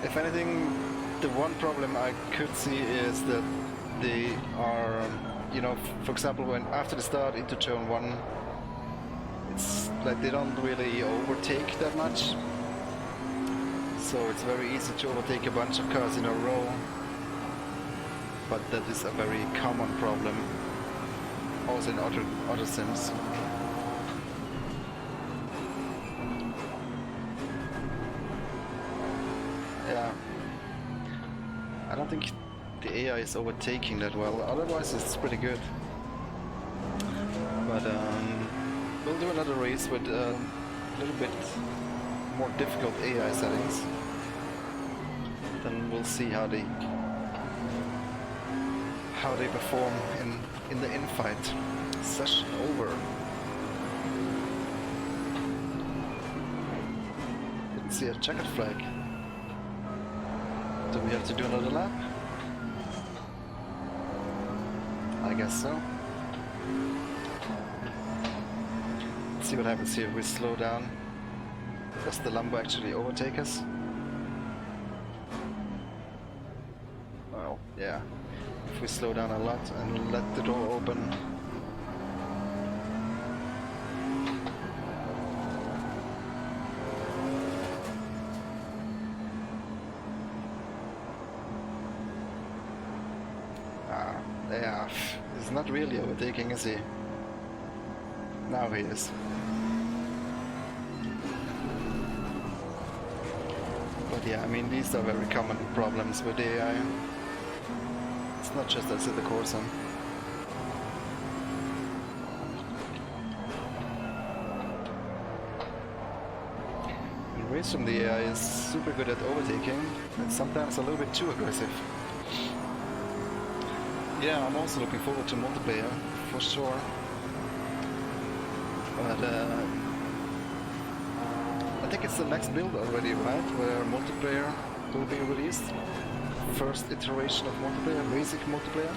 If anything, the one problem I could see is that they are, you know, for example, when after the start into turn 1, it's like they don't really overtake that much. So it's very easy to overtake a bunch of cars in a row, but that is a very common problem, also in other sims. Yeah, I don't think the AI is overtaking that well, otherwise it's pretty good. But we'll do another race with a little bit more difficult AI settings. Then we'll see how they perform in the infight. Session over. see a checkered flag. Do we have to do another lap? I guess so. Let's see what happens here if we slow down. Does the Lambo actually overtake us? Well, yeah. If we slow down a lot and let the door open. Yeah, he's not really overtaking, is he? Now he is. But yeah, I mean, these are very common problems with AI. It's not just Assetto Corsa. The race from the AI is super good at overtaking, and sometimes a little bit too aggressive. Yeah, I'm also looking forward to multiplayer, for sure. But I think it's the next build already, right? Where multiplayer will be released. First iteration of multiplayer, basic multiplayer.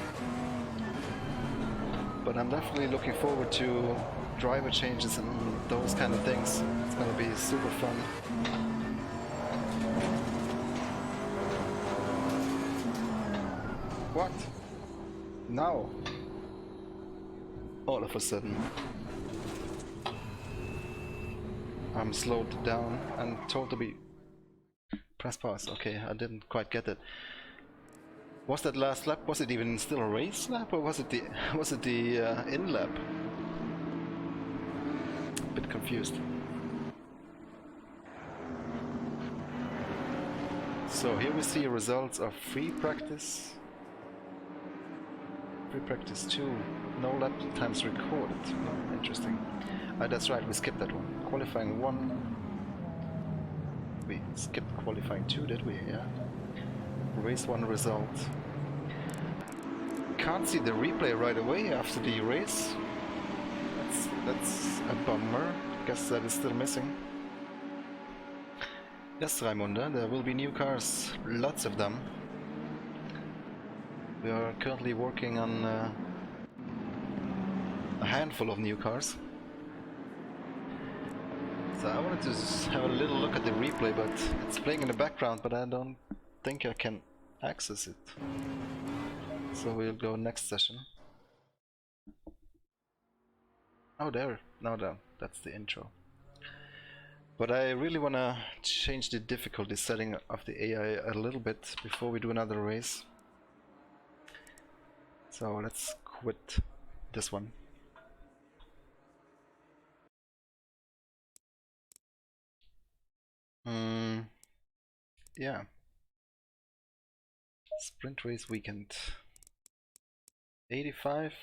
But I'm definitely looking forward to driver changes and those kind of things. It's gonna be super fun. What? Now? All of a sudden. I'm slowed down and told to be... Press pause. Okay, I didn't quite get it. Was that last lap? Was it even still a race lap, or was it the in lap? A bit confused. So here we see results of free practice. Free practice 2. No lap times recorded. Oh, interesting. That's right. We skipped that one. Qualifying 1. We skipped qualifying 2, did we? Yeah. Race 1 result. Can't see the replay right away after the race. That's a bummer. Guess that is still missing. Yes, Raimunda, there will be new cars. Lots of them. We are currently working on a handful of new cars. So I wanted to have a little look at the replay, but it's playing in the background, but I don't think I can access it. So we'll go next session. Oh, there. No, that's the intro. But I really want to change the difficulty setting of the AI a little bit before we do another race. So let's quit this one. Yeah. Sprint race weekend. 85.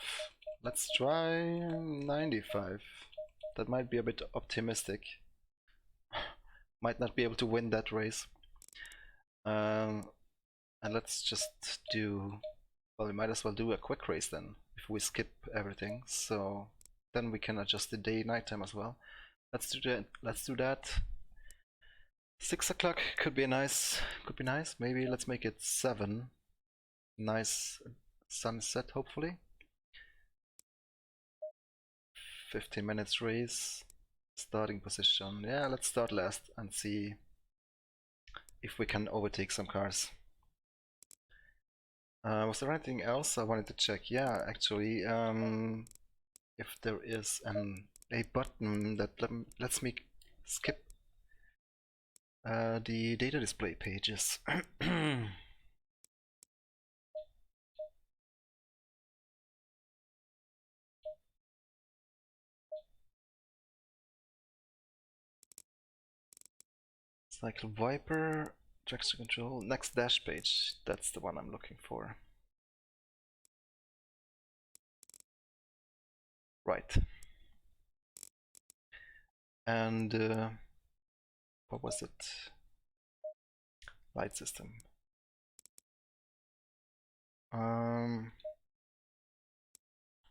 Let's try 95. That might be a bit optimistic. Might not be able to win that race. And let's just do... Well, we might as well do a quick race then, if we skip everything. So then we can adjust the day nighttime as well. Let's do that. 6 o'clock could be nice. Maybe let's make it 7. Nice sunset, hopefully. 15 minutes race. Starting position. Yeah, let's start last and see if we can overtake some cars. Was there anything else I wanted to check? Yeah, actually, if there is a button that lets me skip the data display pages. Cycle Viper, traction control, next dash page. That's the one I'm looking for. Right. And what was it? Light system.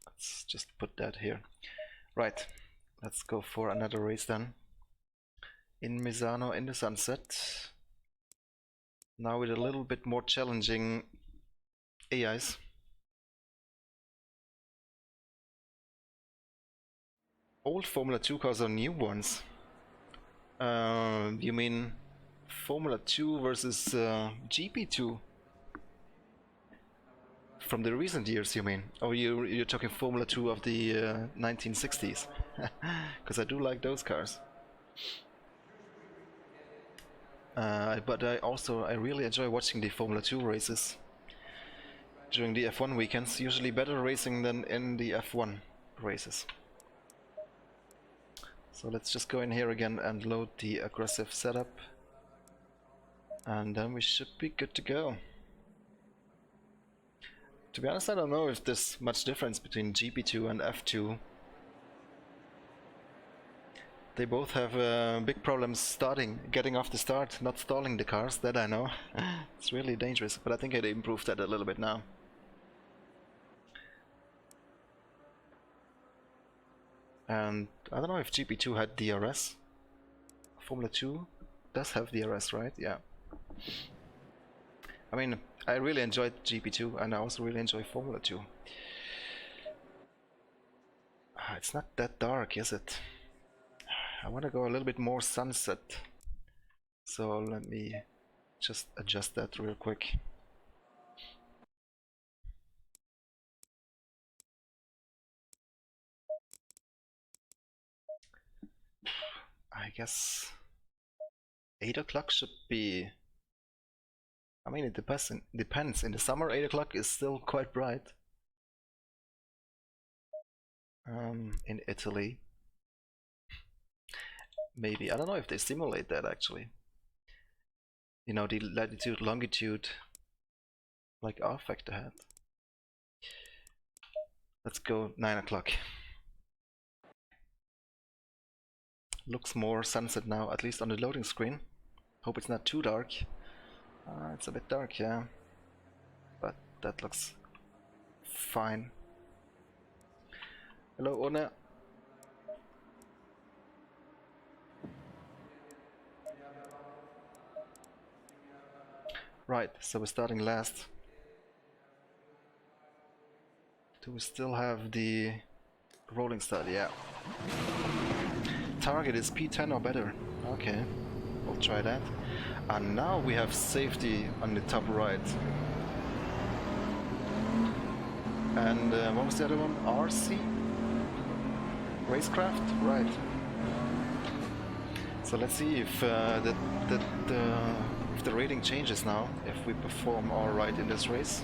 Let's just put that here. Right. Let's go for another race then. in Misano in the sunset. Now with a little bit more challenging AIs. Old Formula 2 cars or new ones? You mean Formula 2 versus GP2? From the recent years, you mean? Or you're talking Formula 2 of the 1960s? Because I do like those cars. But I really enjoy watching the Formula 2 races during the F1 weekends. Usually better racing than in the F1 races. So let's just go in here again and load the aggressive setup, and then we should be good to go. To be honest, I don't know if there's much difference between GP2 and F2. They both have big problems getting off the start, not stalling the cars, that I know. It's really dangerous, but I think they improved that a little bit now. And I don't know if GP2 had DRS. Formula 2 does have DRS, right? Yeah. I mean, I really enjoyed GP2 and I also really enjoy Formula 2. It's not that dark, is it? I want to go a little bit more sunset. So let me just adjust that real quick. I guess 8 o'clock should be... I mean, it depends. In the summer, 8 o'clock is still quite bright. In Italy. Maybe. I don't know if they simulate that actually. You know, the latitude, longitude, like R factor had. Let's go 9 o'clock. Looks more sunset now, at least on the loading screen. Hope it's not too dark. It's a bit dark, yeah. But that looks fine. Hello, One. Right, so we're starting last. Do we still have the rolling start? Yeah. Target is P10 or better. Okay, we'll try that. And now we have safety on the top right. And what was the other one? RC? Racecraft? Right. So let's see if the rating changes now, if we perform alright in this race.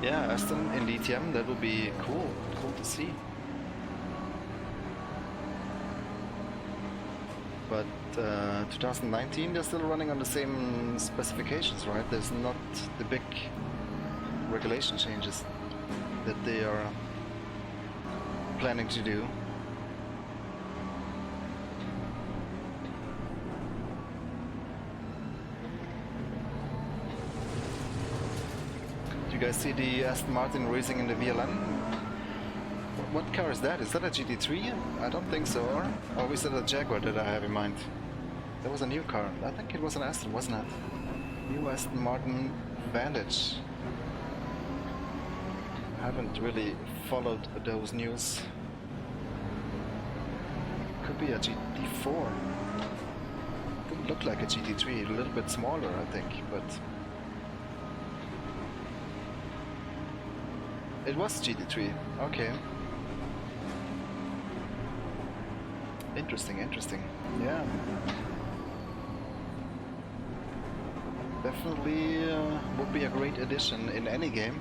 Yeah, Aston in DTM, that would be cool to see. But 2019, they're still running on the same specifications, right? There's not the big regulation changes that they are planning to do. You guys see the Aston Martin racing in the VLN? What car is that? Is that a GT3? I don't think so. Or is it a Jaguar that I have in mind? That was a new car. I think it was an Aston, wasn't it? New Aston Martin Vantage. I haven't really followed those news. Could be a GT4. Didn't look like a GT3, a little bit smaller I think, but... It was GT3, okay. Interesting, interesting. Yeah. Definitely would be a great addition in any game.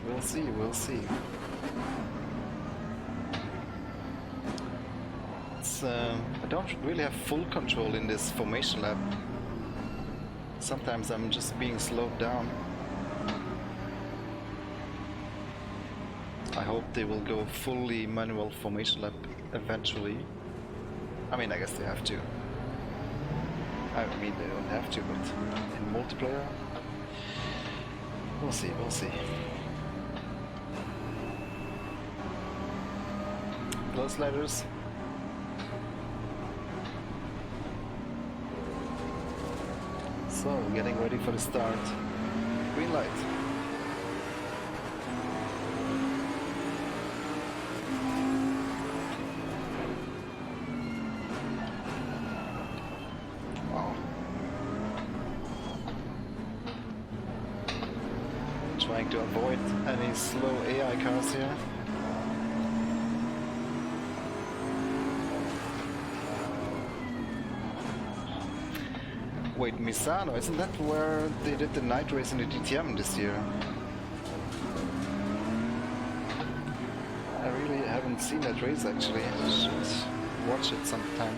We'll see, we'll see. because I don't really have full control in this formation lap. Sometimes I'm just being slowed down. I hope they will go fully manual formation lap eventually. I mean, I guess they have to. I mean, they don't have to, but in multiplayer, we'll see, we'll see. Close sliders. So, getting ready for the start. Green light. Wow. Trying to avoid any slow AI cars here. Wait, Misano, isn't that where they did the night race in the DTM this year? I really haven't seen that race actually. I should watch it sometime.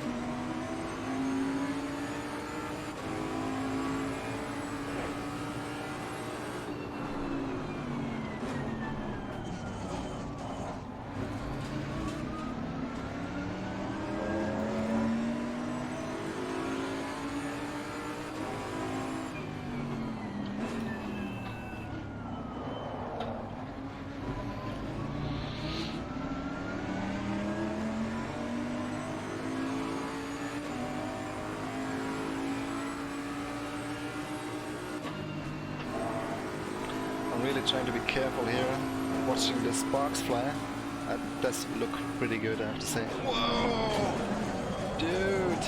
Really trying to be careful here, watching the sparks fly. That does look pretty good, I have to say. Whoa! Dude!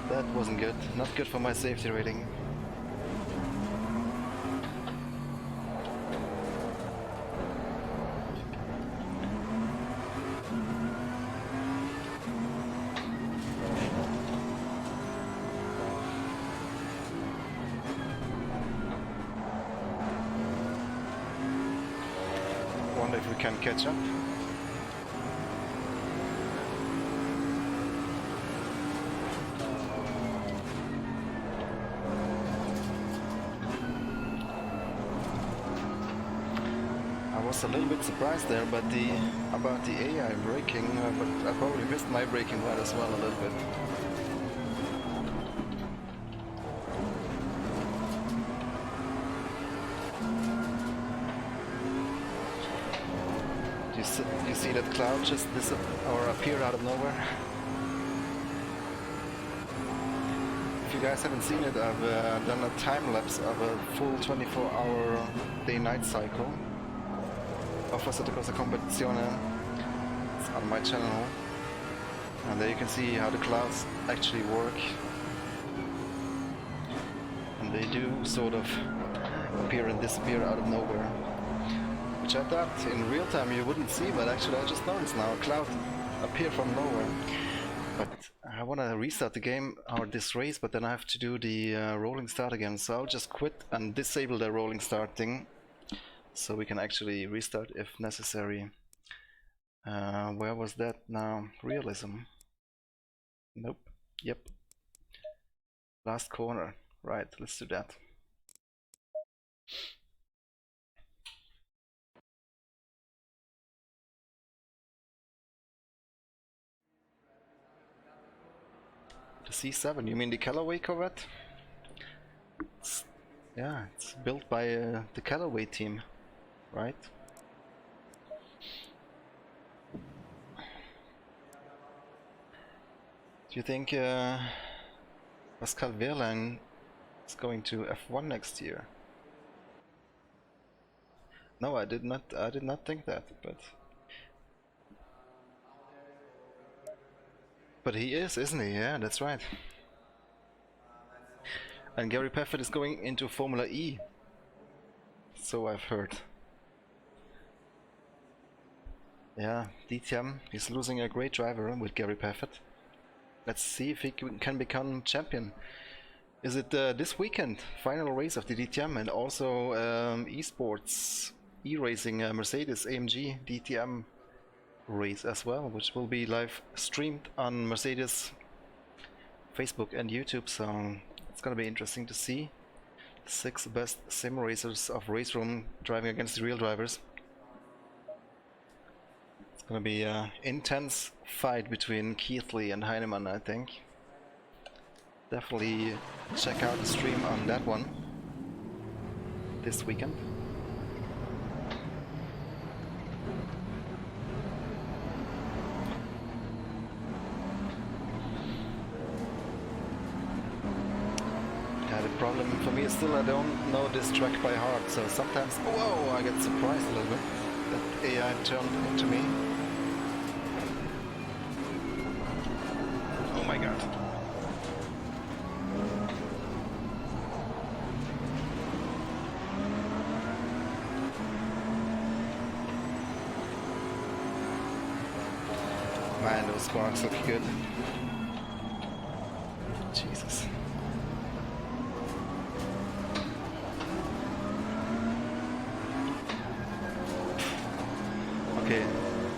That wasn't good. Not good for my safety rating. Wonder if we can catch up. I was a little bit surprised there, but about the AI braking, but I probably missed my braking right as well a little bit. You see that cloud just appear out of nowhere? If you guys haven't seen it, I've done a time lapse of a full 24-hour day-night cycle of Assetto Corsa Competizione. It's on my channel, and there you can see how the clouds actually work, and they do sort of appear and disappear out of nowhere. Which I thought in real time you wouldn't see, but actually I just noticed now a cloud appear from nowhere. But I want to restart the game or this race, but then I have to do the rolling start again, so I'll just quit and disable the rolling start thing so we can actually restart if necessary. Where was that now? Realism? Nope. Yep. Last corner. Right, let's do that. The C7, you mean the Callaway Corvette? Yeah, it's built by the Callaway team, right? Do you think Pascal Wehrlein is going to F1 next year? No, I did not think that, but he is, isn't he? Yeah, that's right. And Gary Paffett is going into Formula E, so I've heard. Yeah, DTM, he's losing a great driver with Gary Paffett. Let's see if he can become champion. Is it this weekend, final race of the DTM, and also esports, e-racing, Mercedes AMG DTM race as well, which will be live streamed on Mercedes Facebook and YouTube, so it's gonna be interesting to see 6 best sim racers of race room driving against the real drivers. It's gonna be an intense fight between Keithley and Heinemann, I think. Definitely check out the stream on that one this weekend. The problem for me is still I don't know this track by heart, so sometimes, whoa, I get surprised a little bit that AI turned into me. Oh my god. Man, those sparks look good. Jesus. Okay,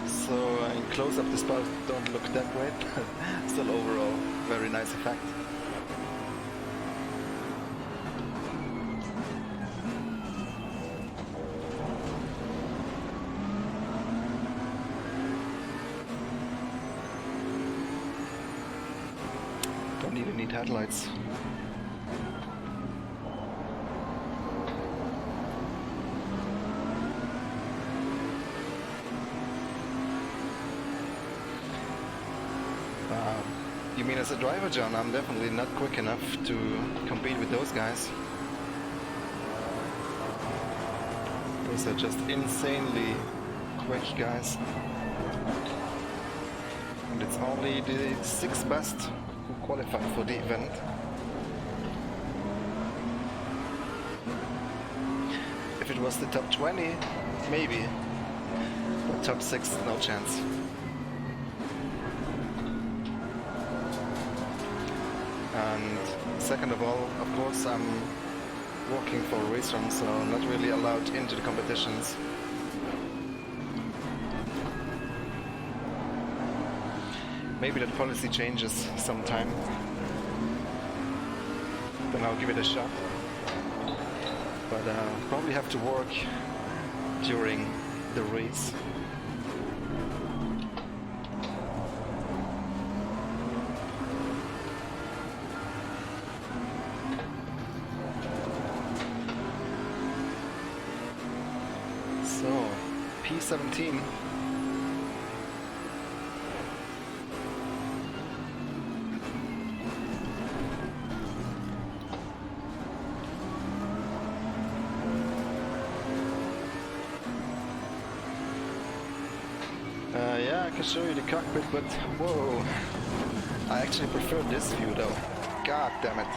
so in close-up the sparks don't look that great, still overall very nice effect. Don't even need headlights. You mean as a driver, John? I'm definitely not quick enough to compete with those guys. Those are just insanely quick guys. And it's only the 6 best who qualify for the event. If it was the top 20, maybe. But top 6, no chance. And second of all, of course, I'm working for a race run, so I'm not really allowed into the competitions. Maybe that policy changes sometime. Then I'll give it a shot. But probably have to work during the race. So, P17. Yeah, I can show you the cockpit, but whoa, I actually prefer this view though. God damn it.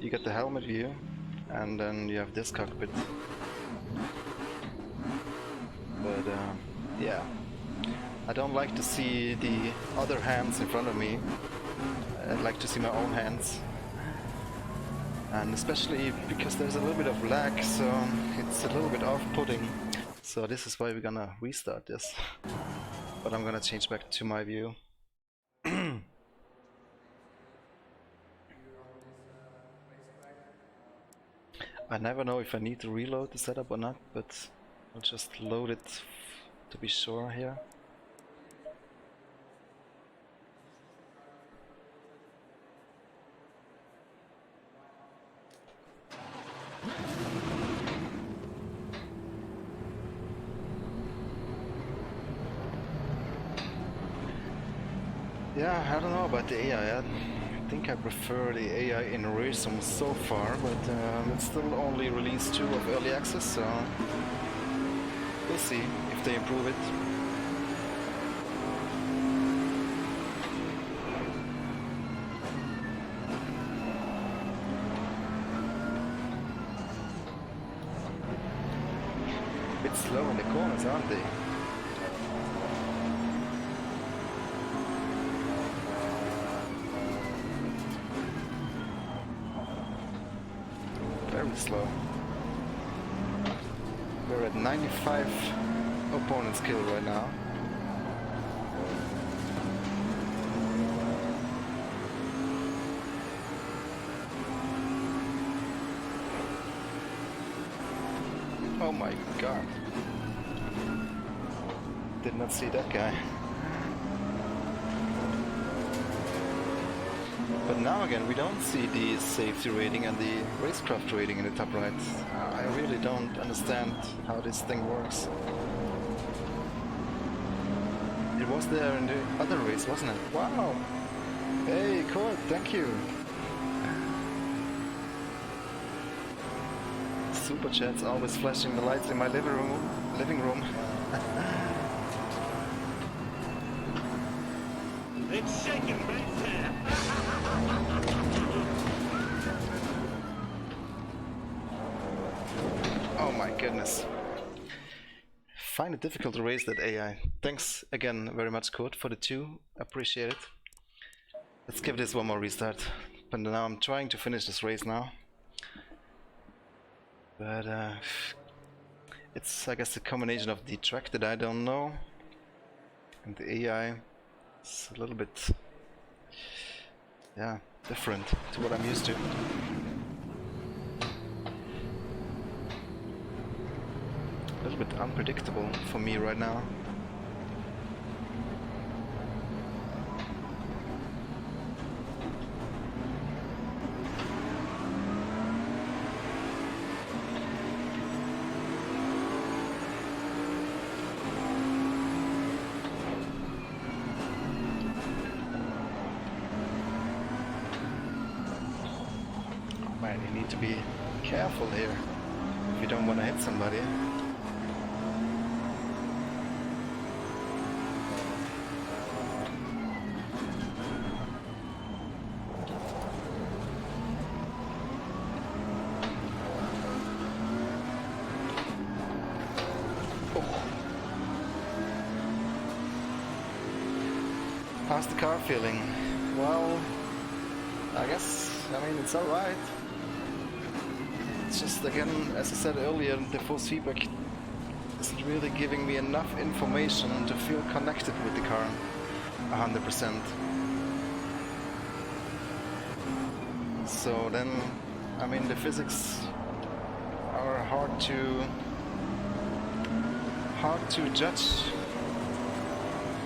You get the helmet view, and then you have this cockpit. But yeah, I don't like to see the other hands in front of me. I'd like to see my own hands. And especially because there's a little bit of lag, so it's a little bit off-putting. So this is why we're gonna restart this. But I'm gonna change back to my view. I never know if I need to reload the setup or not, but I'll just load it to be sure here. Yeah, I don't know about the AI. I think I prefer the AI in Racing so far, but it's still only release 2 of early access, so we'll see if they improve it. A bit slow in the corners, aren't they? Very slow. We're at 95 opponent's kill right now. Oh my god. Did not see that guy. But now again, we don't see the safety rating and the racecraft rating in the top right. I really don't understand how this thing works. It was there in the other race, wasn't it? Wow! Hey, Kurt, thank you! Super chat's always flashing the lights in my living room. It's shaking right there. Oh my goodness. Find it difficult to race that AI. Thanks again very much, Code, for the 2. Appreciate it. Let's give this one more restart. But now I'm trying to finish this race now. But it's, I guess, a combination of the track that I don't know and the AI. It's a little bit, yeah, different to what I'm used to. A little bit unpredictable for me right now. Man, you need to be careful here if you don't want to hit somebody. Oh. How's the car feeling? Well, I mean, it's alright. It's just, again, as I said earlier, the force feedback isn't really giving me enough information to feel connected with the car 100%. So then, I mean, the physics are hard to judge.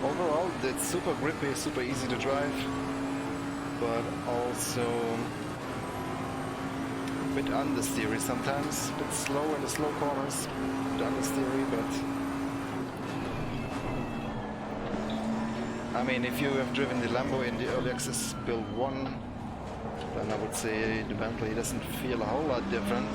Overall, it's super grippy, super easy to drive, but also a bit understeery sometimes, a bit slow in the slow corners, a bit understeery, but I mean, if you have driven the Lambo in the early access build 1, then I would say the Bentley doesn't feel a whole lot different.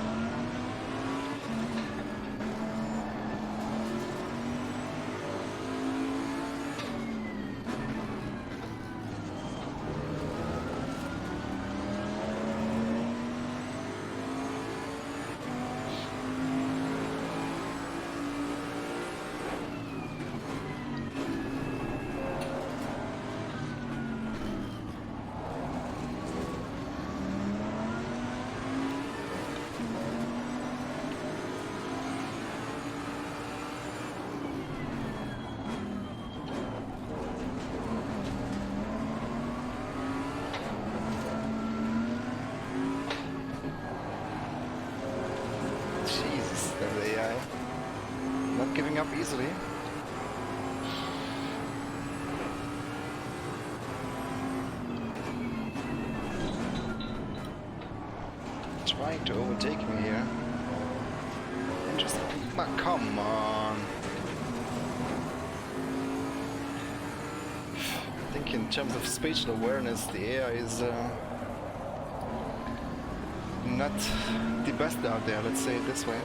Not giving up easily. Trying to overtake me here. Interesting. Come on. I think in terms of spatial awareness, the AI is not the best out there, let's say it this way.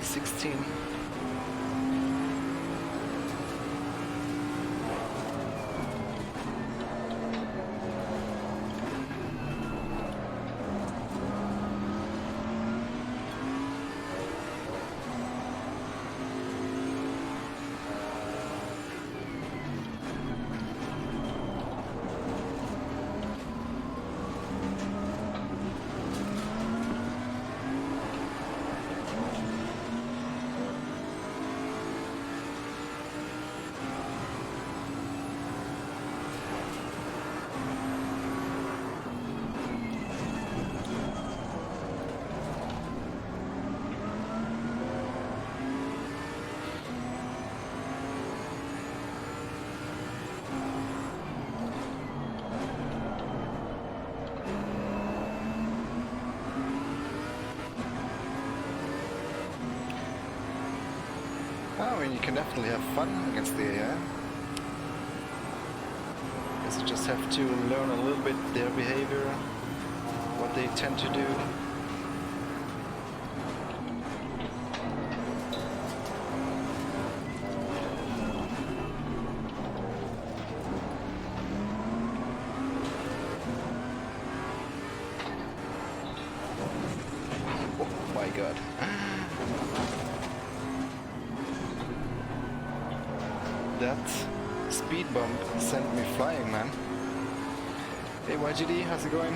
2016. I mean, you can definitely have fun against the AI. Guess you just have to learn a little bit their behavior, what they tend to do. Oh my god. That speed bump sent me flying, man. Hey YGD, how's it going?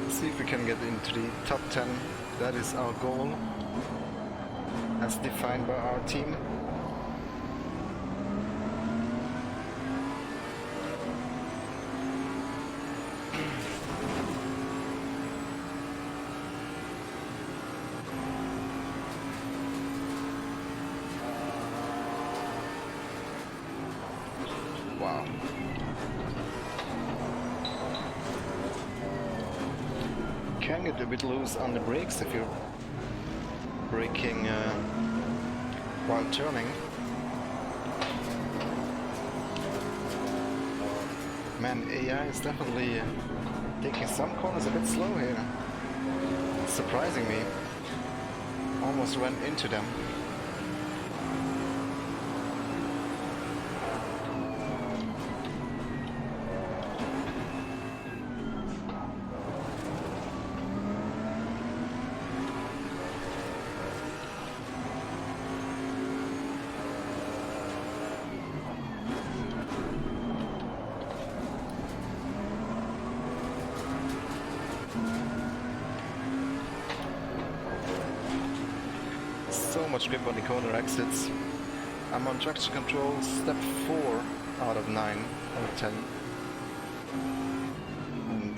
See if we can get into the top 10. That is our goal, as defined by our team. Wow. Can get a bit loose on the brakes if you're braking while turning. Man, AI is definitely taking some corners a bit slow here. It's surprising me. Almost ran into them. So much grip on the corner exits. I'm on traction control step 4 out of 9 out of 10. And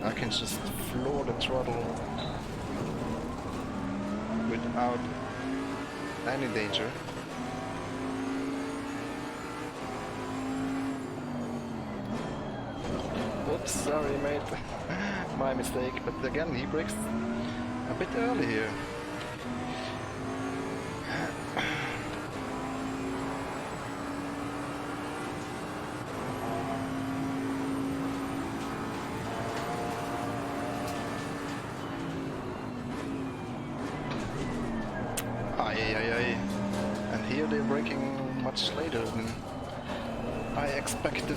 I can just floor the throttle without any danger. Oops, sorry mate. My mistake, but again he brakes a bit early here. And here they're braking much later than I expected.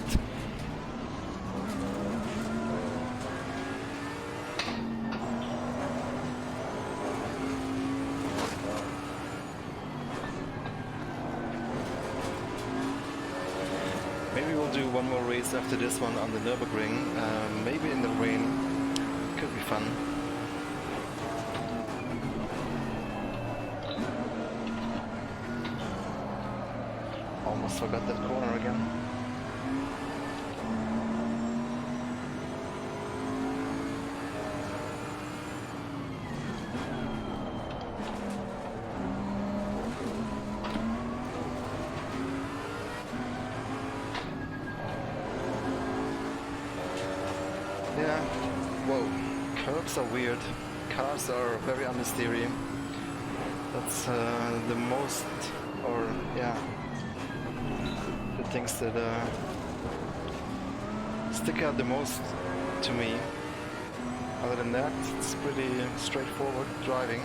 Maybe we'll do one more race after this one on the Nurburgring, maybe in the rain. Could be fun. Almost forgot that corner again. Yeah, whoa, curbs are weird, cars are very understeery. That's the most, or yeah, the things that stick out the most to me. Other than that, it's pretty straightforward driving.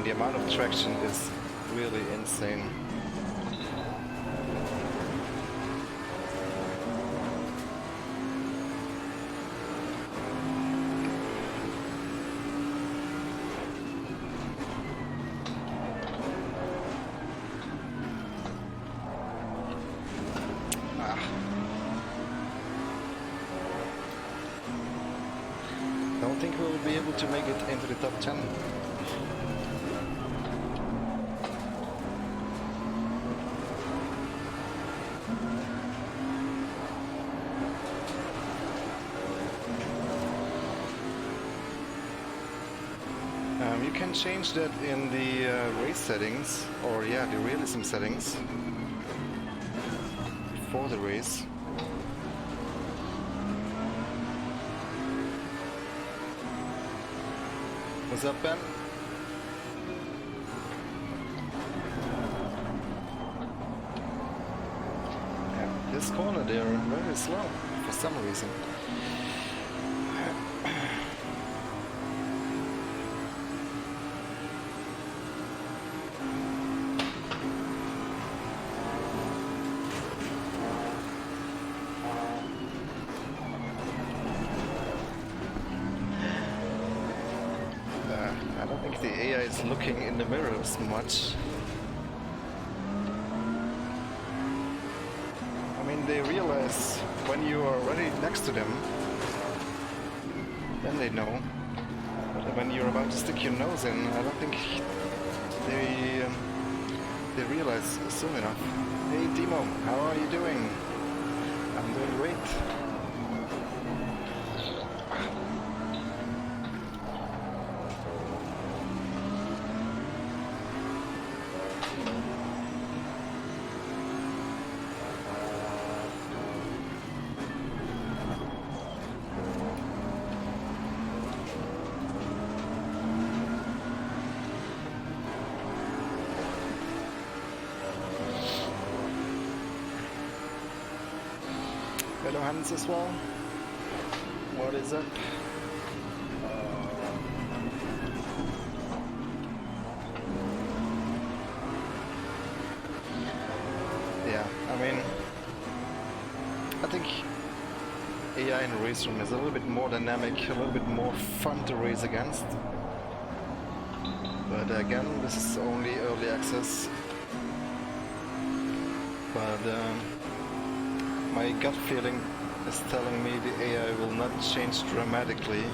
The amount of traction is really insane. Don't think we'll be able to make it into the top 10. You can change that in the race settings, or yeah, the realism settings before the race. What's up, Ben? Yeah, this corner they're very slow for some reason. I don't think the AI is looking in the mirrors much. I mean, they realize when you are already next to them, then they know. But when you're about to stick your nose in, I don't think they realize soon enough. Hey Timo, how are you doing? I'm doing great. Hello Hans as well. What is up? Yeah, I mean, I think AI in Race Room is a little bit more dynamic, a little bit more fun to race against. But again, this is only early access. But my gut feeling is telling me the AI will not change dramatically.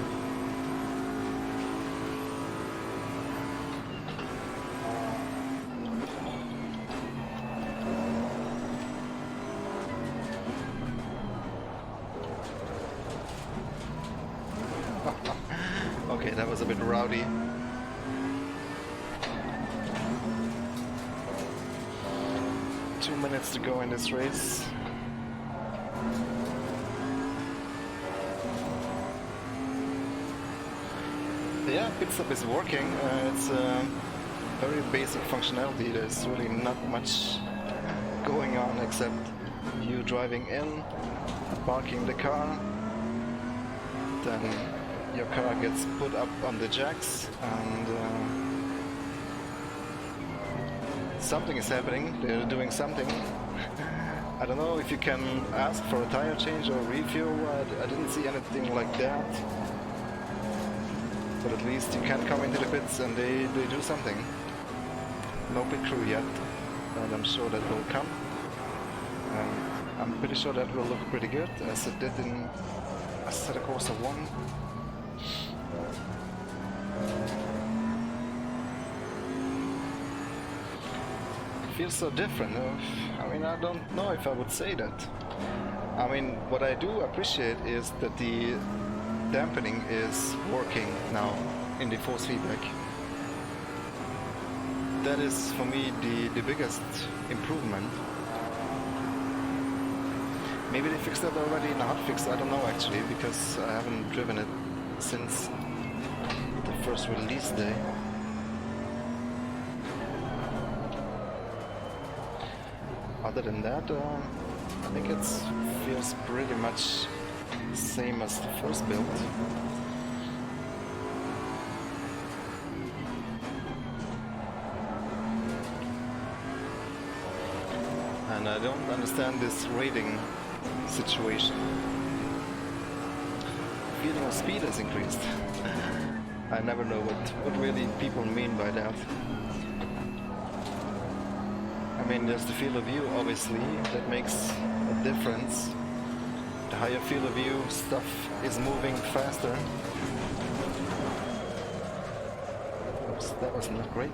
Okay, that was a bit rowdy. Two minutes to go in this race. Yeah, pit stop is working. It's very basic functionality. There's really not much going on except you driving in, parking the car, then your car gets put up on the jacks and something is happening. They're doing something. I don't know if you can ask for a tire change or refuel. I didn't see anything like that. But at least you can come into the pits and they do something. No pit crew yet, but I'm sure that will come. I'm pretty sure that will look pretty good, as it did in Assetto Corsa 1. It feels so different. I mean, I don't know if I would say that. I mean, what I do appreciate is that the dampening is working now in the force feedback. That is for me the biggest improvement. Maybe they fixed that already in a hotfix, I don't know actually, because I haven't driven it since the first release day. Other than that, I think it feels pretty much the same as the first build. And I don't understand this rating situation. Feeling of speed has increased. I never know what really people mean by that. I mean, there's the field of view, obviously, that makes a difference. The higher field of view, stuff is moving faster. Oops, that was not great.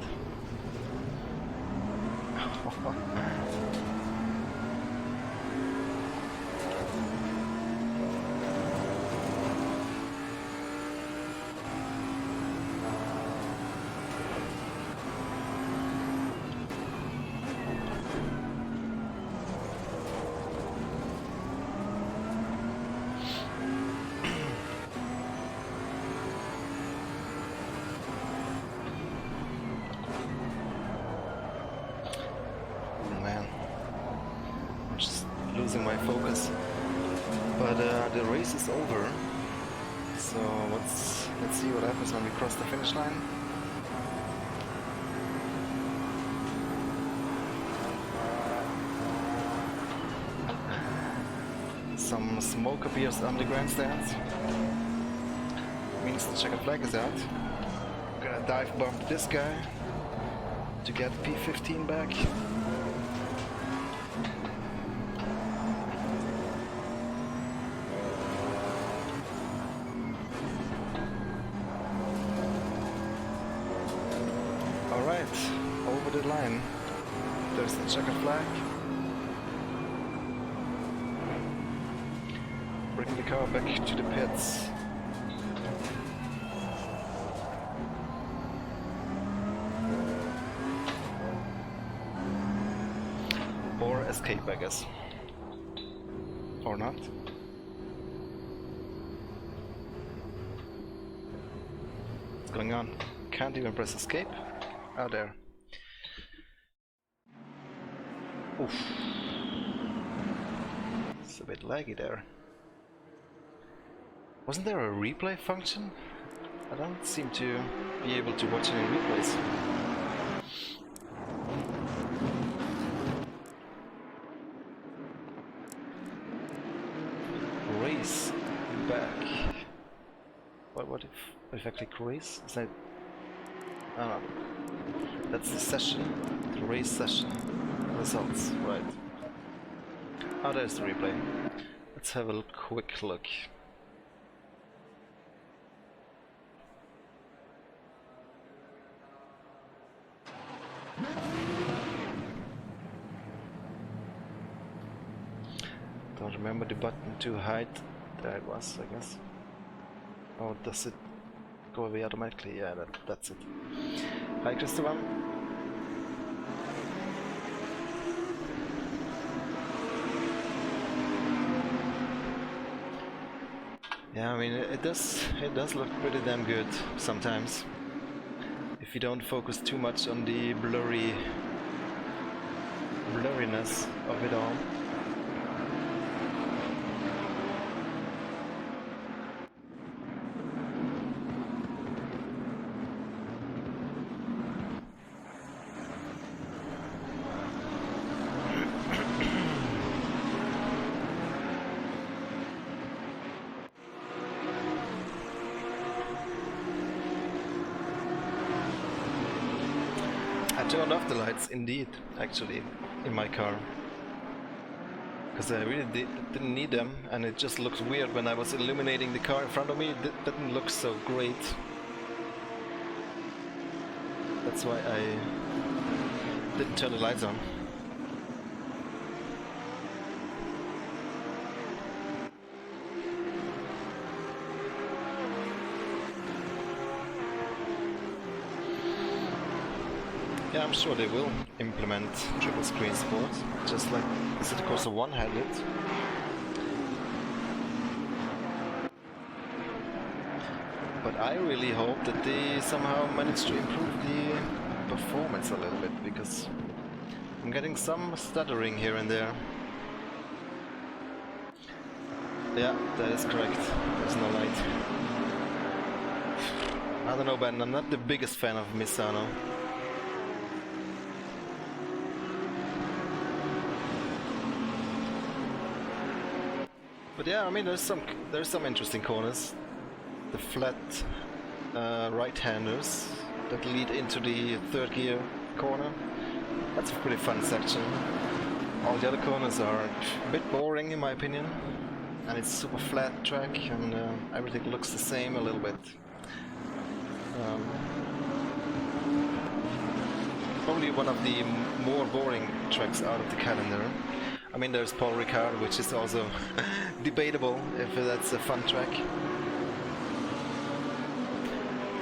Losing my focus, but the race is over, so let's see what happens when we cross the finish line. Some smoke appears on the grandstands, means the checkered flag is out. I'm gonna dive bomb this guy to get P15 back. Over the line, there's the checkered flag. Bring the car back to the pits. Or escape, I guess. Or not. What's going on? Can't even press escape. Oh, there. Oof. It's a bit laggy there. Wasn't there a replay function? I don't seem to be able to watch any replays. Race back. What if exactly race? Is that? Oh no. That's the session. The race session. Results, right. Oh, there's the replay. Let's have a quick look. Don't remember the button to hide. There it was, I guess. Oh, does it go away automatically? Yeah, that's it. Hi, Christopher. Yeah, I mean, it does look pretty damn good sometimes. If you don't focus too much on the blurriness of it all. turned off the lights, indeed, actually, in my car. Because I really didn't need them, and it just looks weird when I was illuminating the car in front of me. It didn't look so great. That's why I didn't turn the lights on. Yeah, I'm sure they will implement triple screen support, just like Assetto Corsa 1 had it. But I really hope that they somehow manage to improve the performance a little bit, because I'm getting some stuttering here and there. Yeah, that is correct. There's no light. I don't know, Ben, I'm not the biggest fan of Misano. But yeah, I mean, there's some interesting corners. The flat right-handers that lead into the third gear corner. That's a pretty fun section. All the other corners are a bit boring in my opinion, and it's super flat track, and everything looks the same a little bit. Probably one of the more boring tracks out of the calendar. I mean, there's Paul Ricard, which is also debatable if that's a fun track.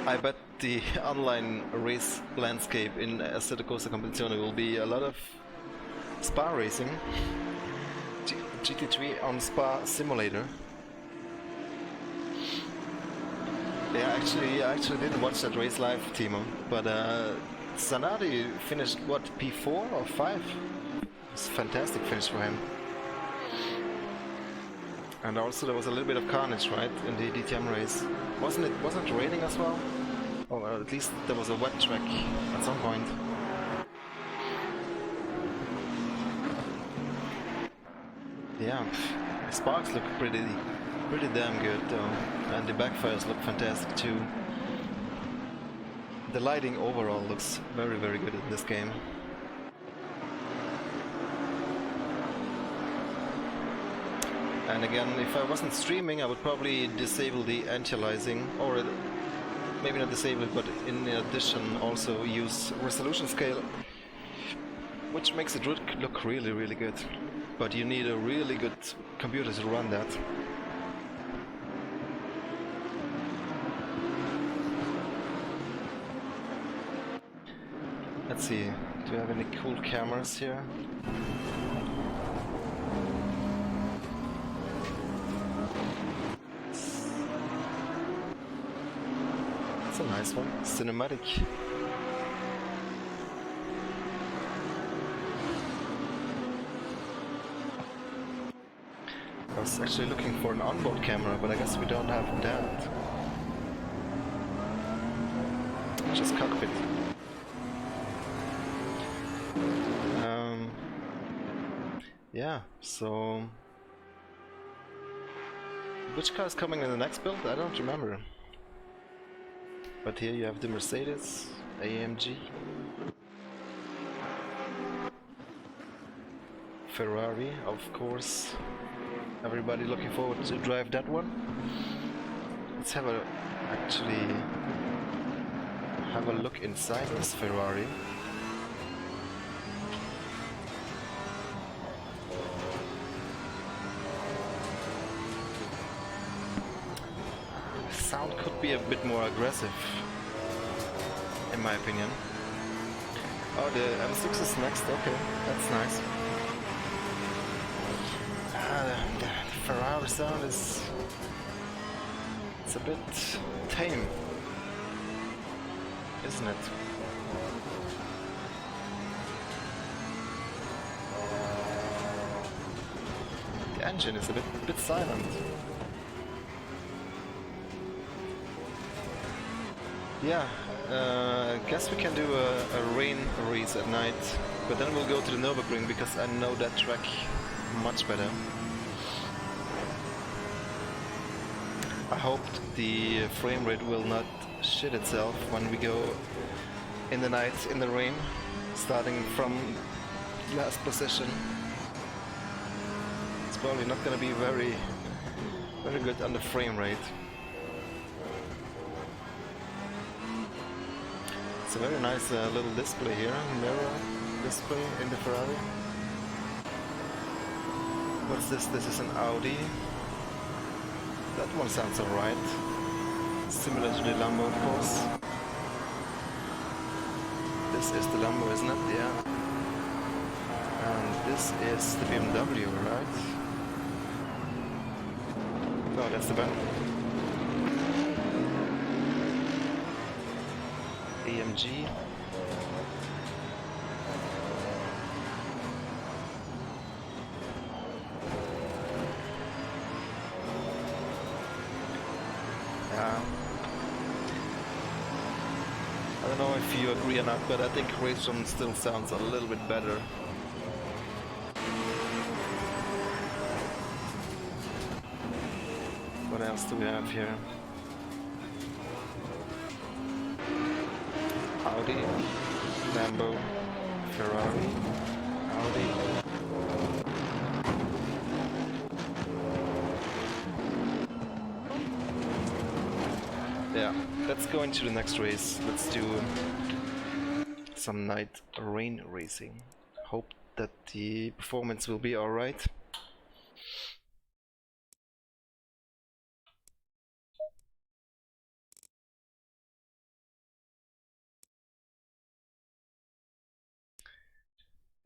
I bet the online race landscape in Assetto Corsa Competizione will be a lot of Spa racing. GT3 on Spa Simulator. Yeah, I actually didn't watch that race live, Timo, but Zanardi finished, what, P4 or 5? It's a fantastic finish for him. And also there was a little bit of carnage, right, in the DTM race. Wasn't it raining as well? Or at least there was a wet track at some point. Yeah, the sparks look pretty damn good though, and the backfires look fantastic too. The lighting overall looks very good in this game. And again, if I wasn't streaming, I would probably disable the anti-aliasing, or maybe not disable it, but in addition also use resolution scale, which makes it look really good. But you need a really good computer to run that. Let's see, do we have any cool cameras here? That's a nice one, cinematic. I was actually looking for an onboard camera, but I guess we don't have that. Just cockpit. Yeah, so... which car is coming in the next build? I don't remember. But here you have the Mercedes AMG. Ferrari, of course. Everybody looking forward to drive that one. Let's actually have a look inside this Ferrari. Sound could be a bit more aggressive, in my opinion. Oh, the M6 is next. Okay, that's nice. The Ferrari sound it's a bit tame, isn't it? The engine is a bit silent. Yeah, I guess we can do a rain race at night, but then we'll go to the Nurburgring because I know that track much better. I hope the frame rate will not shit itself when we go in the night in the rain. starting from last position. It's probably not gonna be very good on the frame rate. It's a very nice little display here, mirror display in the Ferrari. What's this? This is an Audi. That one sounds alright. Similar to the Lambo, of course. This is the Lambo, isn't it? Yeah. And this is the BMW, right? No, that's the Bentley. AMG. I don't know if you agree or not, but I think Race One still sounds a little bit better. What else do we have here? Audi, Lambo, Ferrari, Audi. Yeah, let's go into the next race. Let's do some night rain racing. Hope that the performance will be alright.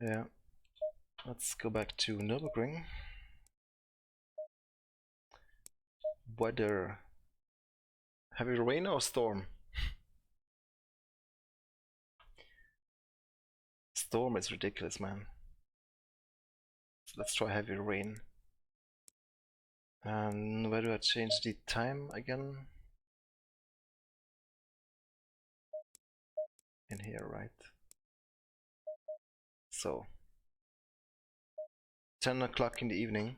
Yeah, let's go back to Nurburgring. Weather. Heavy rain or storm? Storm is ridiculous, man. So let's try heavy rain. And where do I change the time again? In here, right? So 10 o'clock in the evening.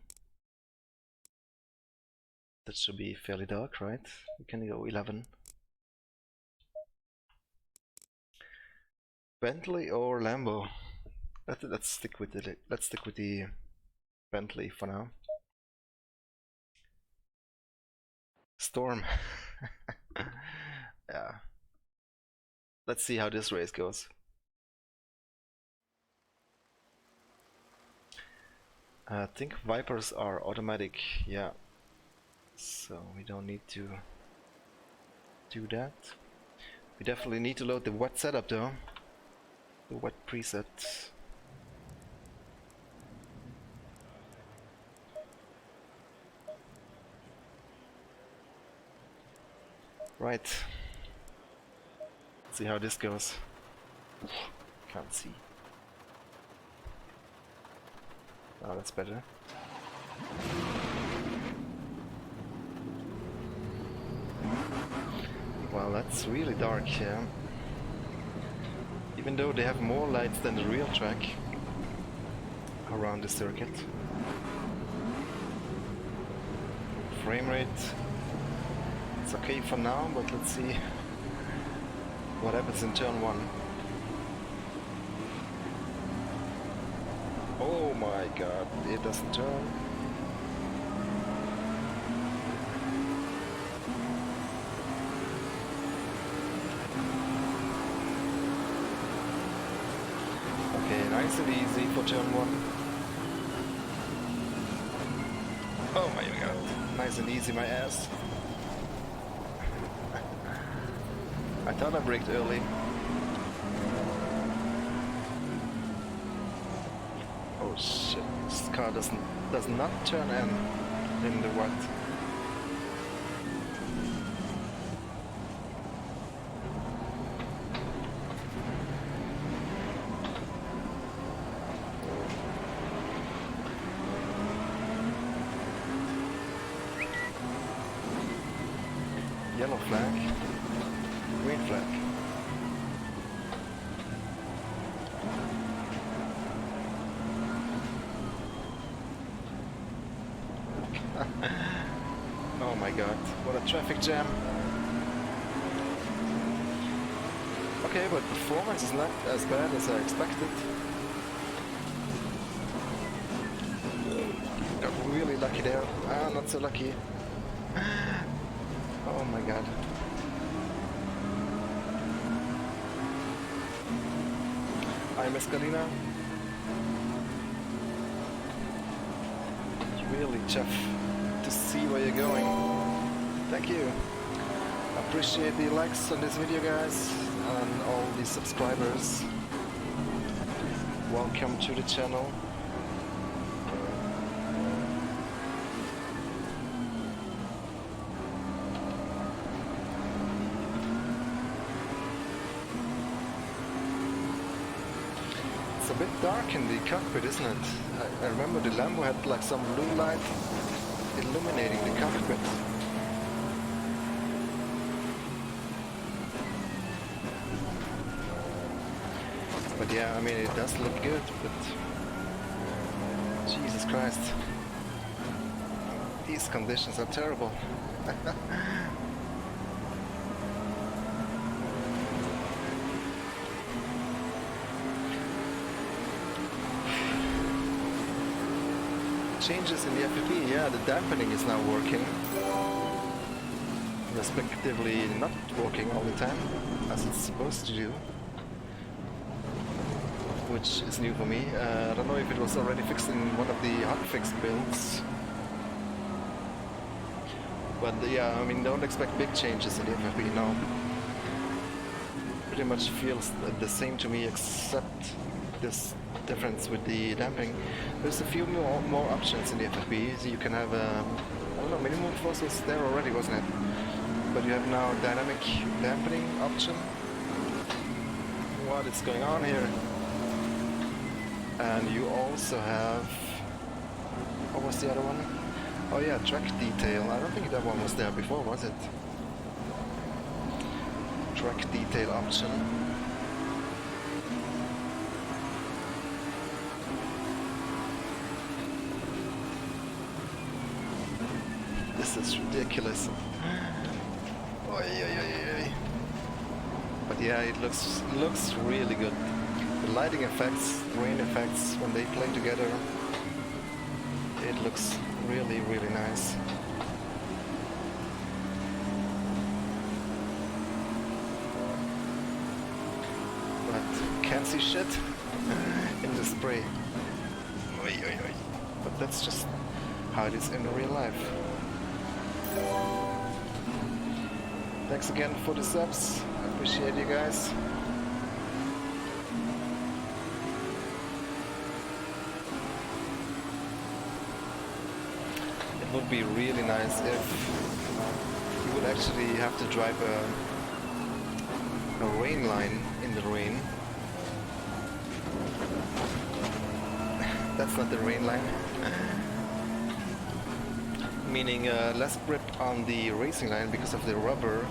That should be fairly dark, right? We can go 11. Bentley or Lambo? Let's stick with the Bentley for now. Storm. Yeah. Let's see how this race goes. I think Vipers are automatic, yeah. So we don't need to do that. We definitely need to load the wet setup though. The wet preset. Right. Let's see how this goes. Can't see. Oh, that's better. Well, that's really dark here. Even though they have more lights than the real track around the circuit. Frame rate, it's okay for now, but let's see what happens in turn 1. Oh my god, it doesn't turn. Okay, nice and easy for turn 1. Oh my god, nice and easy, my ass. I thought I braked early. Oh shit, this car does not turn in the wet. Yellow flag, green flag. Oh my god, what a traffic jam. okay, but performance is not as bad as I expected. Got really lucky there. Ah, not so lucky. Oh my god. Hi, Mescalina. Really, Jeff, to see where you're going. Thank you. Appreciate the likes on this video, guys, and all the subscribers. Welcome to the channel. It's a bit dark in the cockpit, isn't it? I remember the Lambo had like some blue light illuminating the cockpit. But yeah, I mean, it does look good, but Jesus Christ, these conditions are terrible. Changes in the FPV, yeah, the dampening is now working, respectively not working all the time, as it's supposed to do, which is new for me. I don't know if it was already fixed in one of the hotfix builds, but yeah, I mean, don't expect big changes in the FPV now. Pretty much feels the same to me, except this difference with the damping. There's a few more options in the FFB, so you can have I don't know, minimum force was there already, wasn't it? But you have now dynamic dampening option. What is going on here? And you also have, what was the other one? Oh yeah, track detail. I don't think that one was there before, was it? Track detail option. This is ridiculous. Oy, oy, oy, oy. But yeah, it looks really good. The lighting effects, rain effects, when they play together, it looks really, really nice. But can't see shit in the spray. Oy, oy, oy. But that's just how it is in real life. Thanks again for the subs. I appreciate you guys. It would be really nice if you would actually have to drive a rain line in the rain. That's not the rain line. Meaning less grip on the racing line because of the rubber.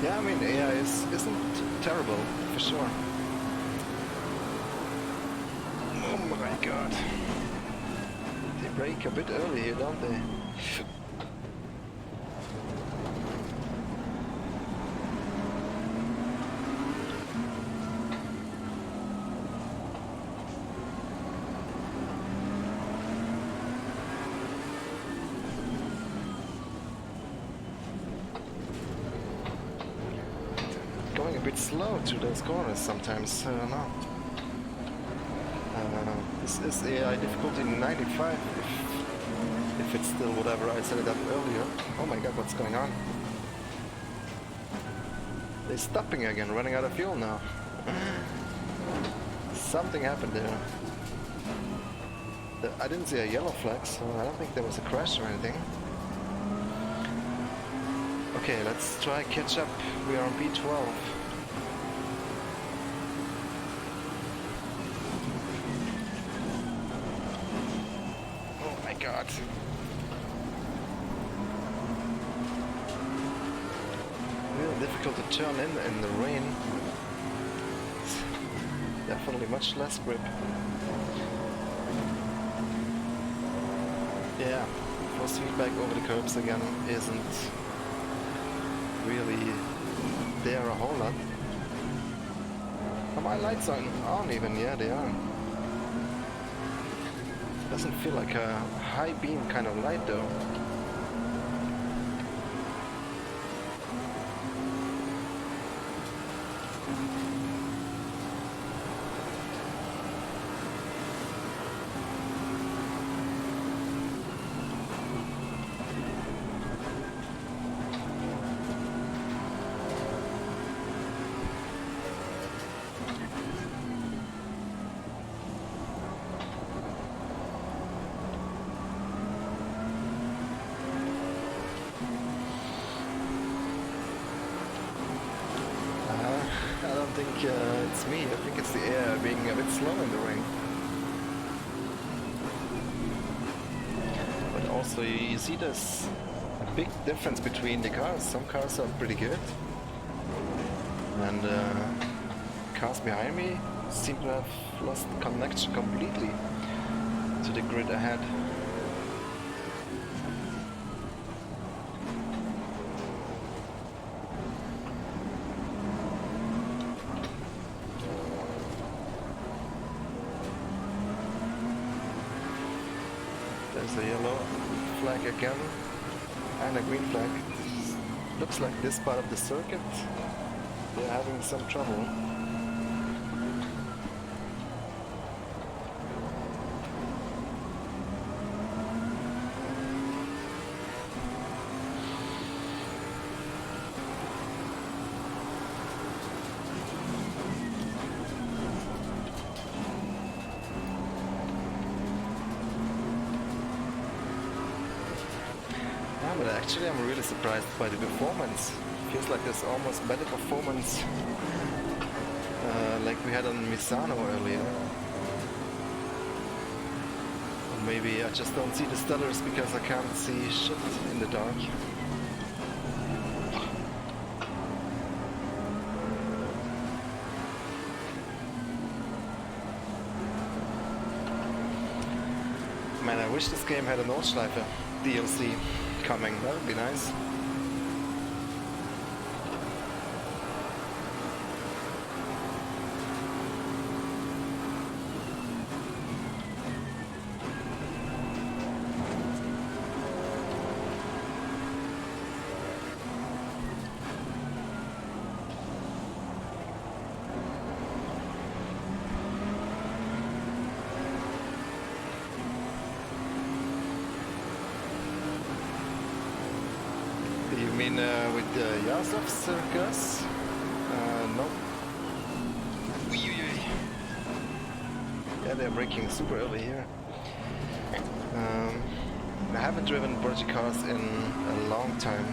Yeah, I mean, AI isn't terrible, for sure. Oh my god. They brake a bit early here, don't they? Going a bit slow through those corners sometimes, I don't know. This is AI difficulty 95 if it's still whatever I set it up earlier. Oh my god, what's going on? They're stopping again, running out of fuel now. Something happened there. I didn't see a yellow flag, so I don't think there was a crash or anything. Okay, let's try catch up. We are on B12. Oh my god. Really difficult to turn in the rain. It's definitely much less grip. Yeah, force feedback over the curbs again isn't really there a whole lot. Are my lights on even? Yeah, they are. Doesn't feel like a high beam kind of light though. I think it's me. I think it's the air being a bit slow in the ring. But also you see there's a big difference between the cars. Some cars are pretty good. And cars behind me seem to have lost connection completely to the grid ahead. There's a yellow flag again and a green flag. Looks like this part of the circuit they're having some trouble. But actually I'm really surprised by the performance. Feels like there's almost better performance like we had on Misano earlier. Or maybe I just don't see the stutters because I can't see shit in the dark. Man, I wish this game had a Nordschleife DLC coming. That would be nice. You mean with the Yazov's gas? No. Yeah, they're braking super early here. I haven't driven project cars in a long time.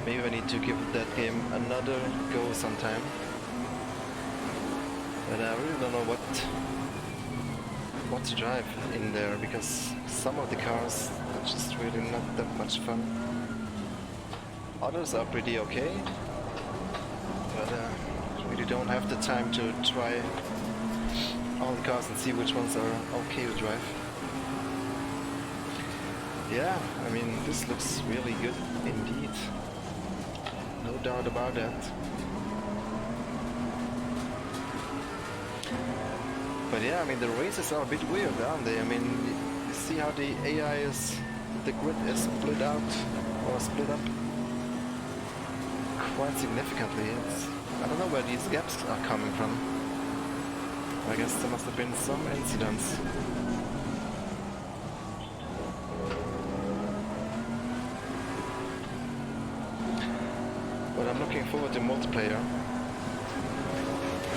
Maybe I need to give that game another go sometime. But I really don't know what to drive in there, because some of the cars are just really not that much fun. Others are pretty okay, but really don't have the time to try all the cars and see which ones are okay to drive. Yeah, I mean, this looks really good indeed. No doubt about that. But yeah, I mean, the races are a bit weird, aren't they? I mean, you see how the AI is, the grid is split out, or split up quite significantly. I don't know where these gaps are coming from. I guess there must have been some incidents. But I'm looking forward to multiplayer,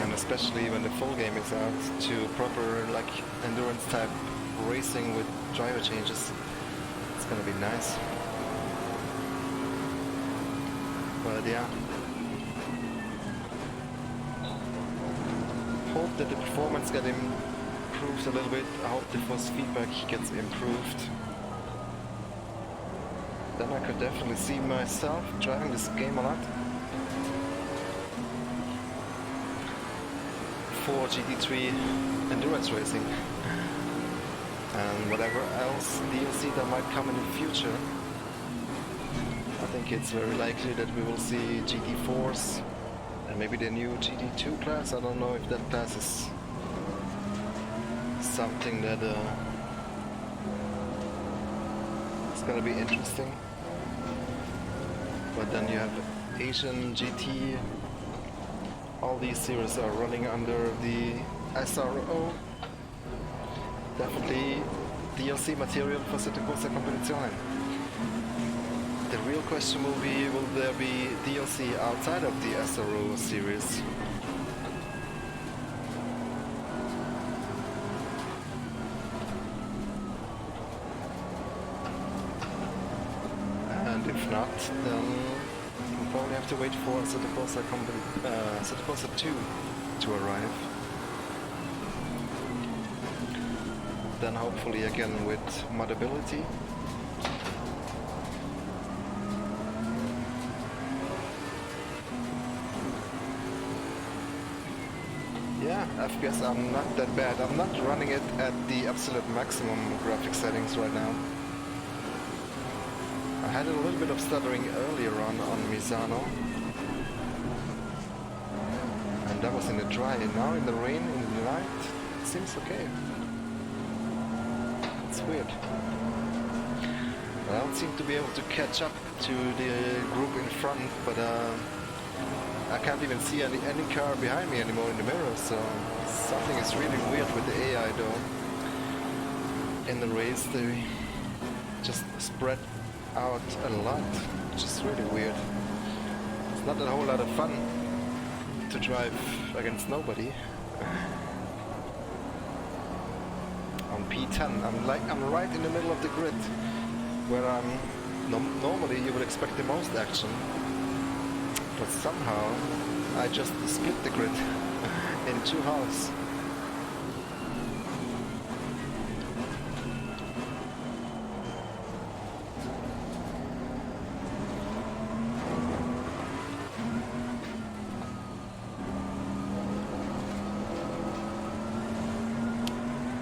and especially when the full game is out, to proper like endurance type racing with driver changes. It's gonna be nice. But yeah, hope that the performance get improves a little bit. I hope the force feedback gets improved. Then I could definitely see myself driving this game a lot. For GT3 endurance racing and whatever else DLC that might come in the future. I think it's very likely that we will see GT4s and maybe the new GT2 class. I don't know if that class is something that it's gonna be interesting. But then you have Asian GT. All these series are running under the SRO. Definitely DLC material for Assetto Corsa Competizione. The real question will be, will there be DLC outside of the SRO series? And if not, then we'll probably have to wait for Assetto Corsa 2 to arrive. Then hopefully again with modability. Yeah, FPS are not that bad. I'm not running it at the absolute maximum graphic settings right now. I had a little bit of stuttering earlier on Misano. And that was in the dry. Now in the rain, in the night, it seems okay. It's weird. I don't seem to be able to catch up to the group in front, but I can't even see any car behind me anymore in the mirror, so something is really weird with the AI though. In the race they just spread out a lot, which is really weird. It's not a whole lot of fun to drive against nobody. On P10, I'm right in the middle of the grid, where normally you would expect the most action, but somehow I just split the grid in two halves.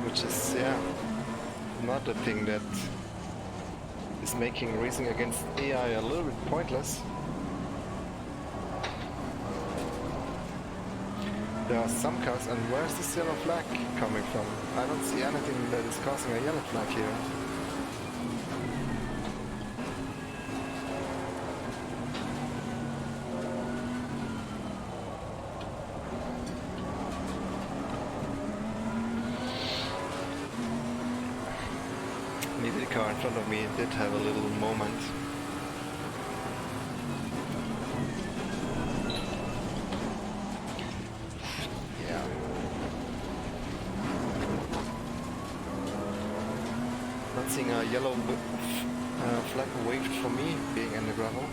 Which is, yeah, another thing that is making racing against AI a little bit pointless. There are some cars, and where's this yellow flag coming from? I don't see anything that is causing a yellow flag here. Maybe the car in front of me did have a little moment. Not seeing a yellow flag waved for me being in the gravel.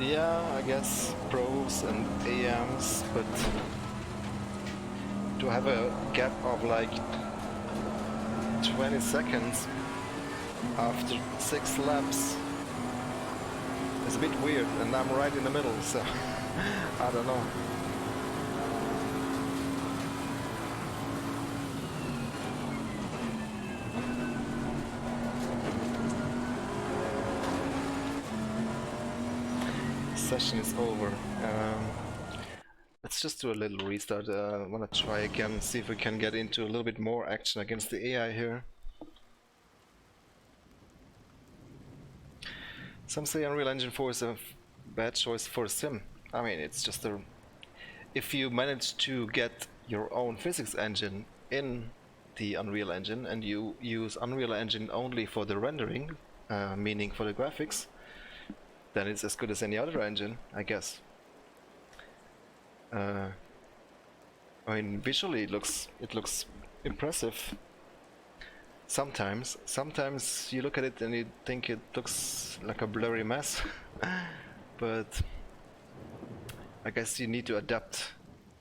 Yeah, I guess pros and AMs, but to have a gap of like 20 seconds after 6 laps is a bit weird, and I'm right in the middle, so I don't know. Session is over. Let's just do a little restart. I want to try again, see if we can get into a little bit more action against the AI here. Some say Unreal Engine 4 is a bad choice for a sim. I mean, it's just a... If you manage to get your own physics engine in the Unreal Engine and you use Unreal Engine only for the rendering, meaning for the graphics, then it's as good as any other engine, I guess. I mean, visually it looks impressive. Sometimes you look at it and you think it looks like a blurry mess, but I guess you need to adapt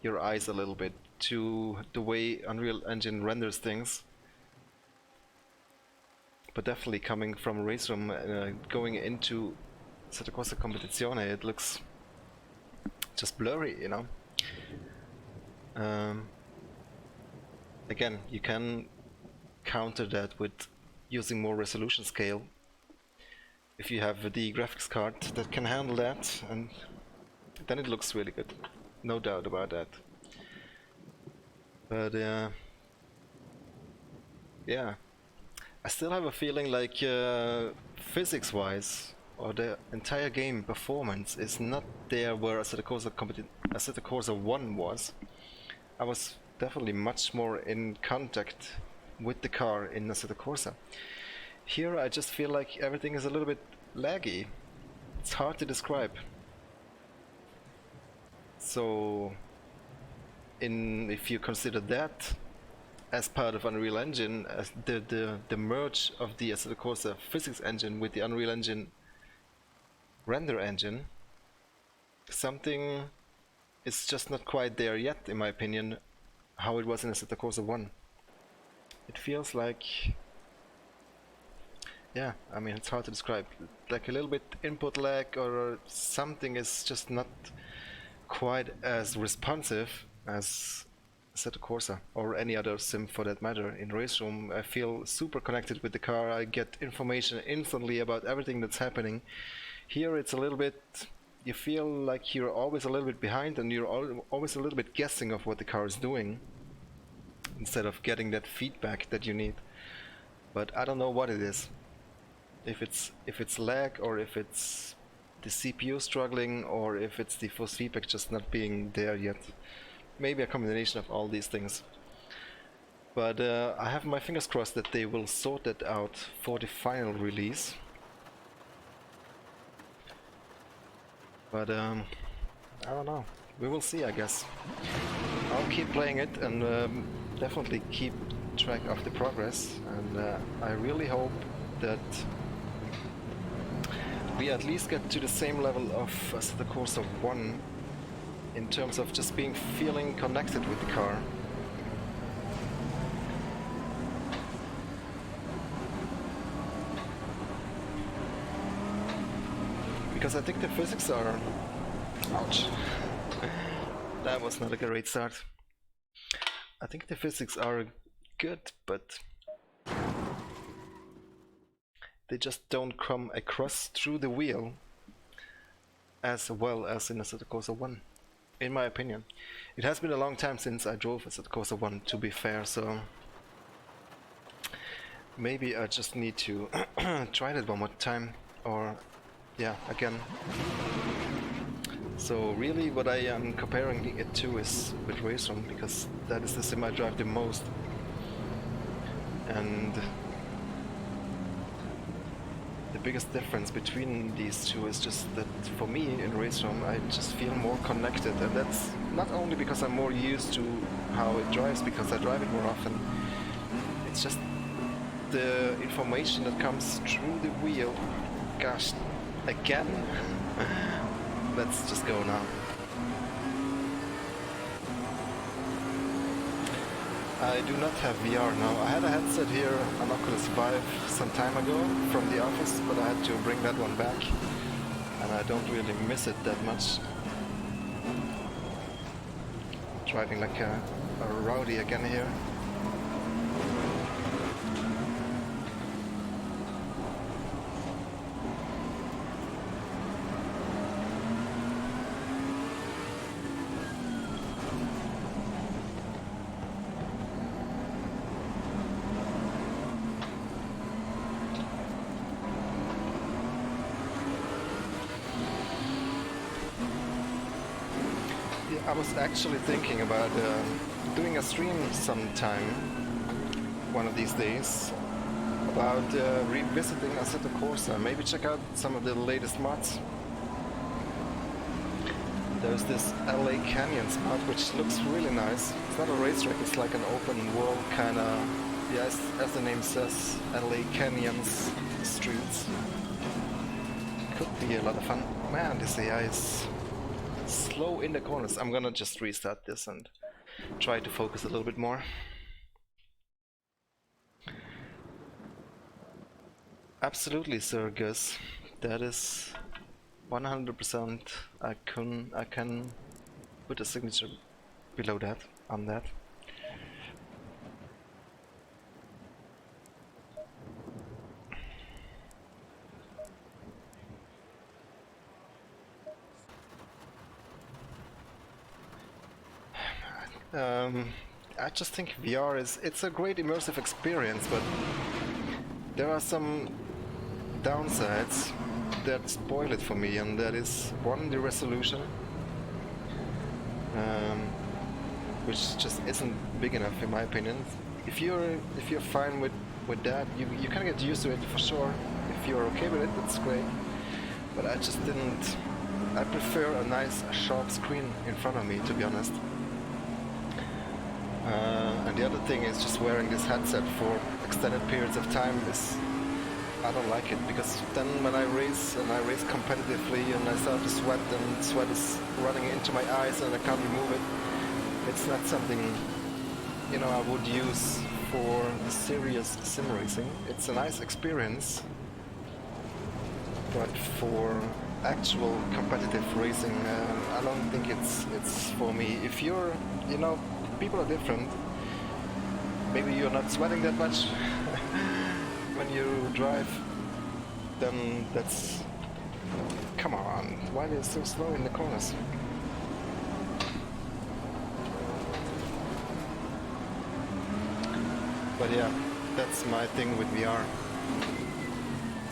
your eyes a little bit to the way Unreal Engine renders things. But definitely coming from Race Room, going into Assetto Corsa Competizione, it looks just blurry, you know. Again, you can counter that with using more resolution scale if you have the graphics card that can handle that, and then it looks really good, no doubt about that. But yeah, I still have a feeling like physics wise, or the entire game performance is not there where Assetto Corsa 1 was. I was definitely much more in contact with the car in Assetto Corsa. Here I just feel like everything is a little bit laggy. It's hard to describe. So if you consider that as part of Unreal Engine, as the merge of the Assetto Corsa physics engine with the Unreal Engine render engine, something is just not quite there yet, in my opinion, how it was in Assetto Corsa 1. It feels like, yeah, I mean, it's hard to describe, like a little bit input lag, or something is just not quite as responsive as Assetto Corsa, or any other sim for that matter. In Race Room I feel super connected with the car, I get information instantly about everything that's happening. Here it's a little bit, you feel like you're always a little bit behind, and you're always a little bit guessing of what the car is doing, instead of getting that feedback that you need. But I don't know what it is. If it's lag, or if it's the CPU struggling, or if it's the force feedback just not being there yet. Maybe a combination of all these things. But I have my fingers crossed that they will sort that out for the final release. But I don't know. We will see, I guess. I'll keep playing it and definitely keep track of the progress. And I really hope that we at least get to the same level of Assetto Corsa 1 in terms of just feeling connected with the car. Because I think the physics are... Ouch. That was not a great start. I think the physics are good, but they just don't come across through the wheel as well as in Assetto Corsa 1, in my opinion. It has been a long time since I drove Assetto Corsa 1, to be fair, so maybe I just need to try that one more time, or yeah, again. So really what I am comparing it to is with Race Room, because that is the sim I drive the most. And the biggest difference between these two is just that for me in Race Room I just feel more connected, and that's not only because I'm more used to how it drives, because I drive it more often. It's just the information that comes through the wheel. Gosh, again. Let's just go now. I do not have VR now. I had a headset here, an Oculus Vive, some time ago from the office, but I had to bring that one back, and I don't really miss it that much. Driving like a rowdy again here. I was actually thinking about doing a stream sometime, one of these days, about revisiting Assetto Corsa. Maybe check out some of the latest mods. There's this LA Canyons mod, which looks really nice. It's not a racetrack, it's like an open world kind of, Yeah, as the name says, LA Canyons streets. Could be a lot of fun. Man, this AI is slow in the corners. I'm gonna just restart this and try to focus a little bit more. Absolutely, Sir Gus. That is 100%. I can put a signature below that, on that. I just think VR it's a great immersive experience, but there are some downsides that spoil it for me, and that is one, the resolution, which just isn't big enough in my opinion. If you're fine with that, you can get used to it for sure. If you're okay with it, that's great. But I just didn't. I prefer a nice sharp screen in front of me, to be honest. And the other thing is just wearing this headset for extended periods of time is, I don't like it, because then when I race and I race competitively and I start to sweat and sweat is running into my eyes and I can't remove it, it's not something, you know, I would use for serious sim racing. It's a nice experience, but for actual competitive racing, I don't think it's for me. If you're, you know, people are different. Maybe you're not sweating that much when you drive, then that's... Come on, why are you so slow in the corners? But yeah, that's my thing with VR.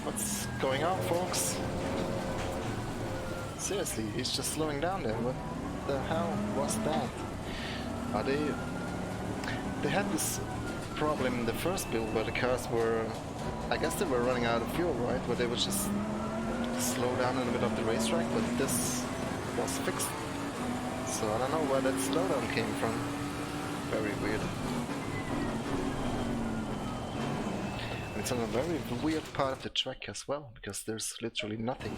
What's going on, folks? Seriously, he's just slowing down there. What the hell was that? Are they had this problem in the first build where the cars were, I guess they were running out of fuel, right? Where they would just slow down in the middle of the racetrack, but this was fixed. So I don't know where that slowdown came from. Very weird. And it's on a very weird part of the track as well, because there's literally nothing.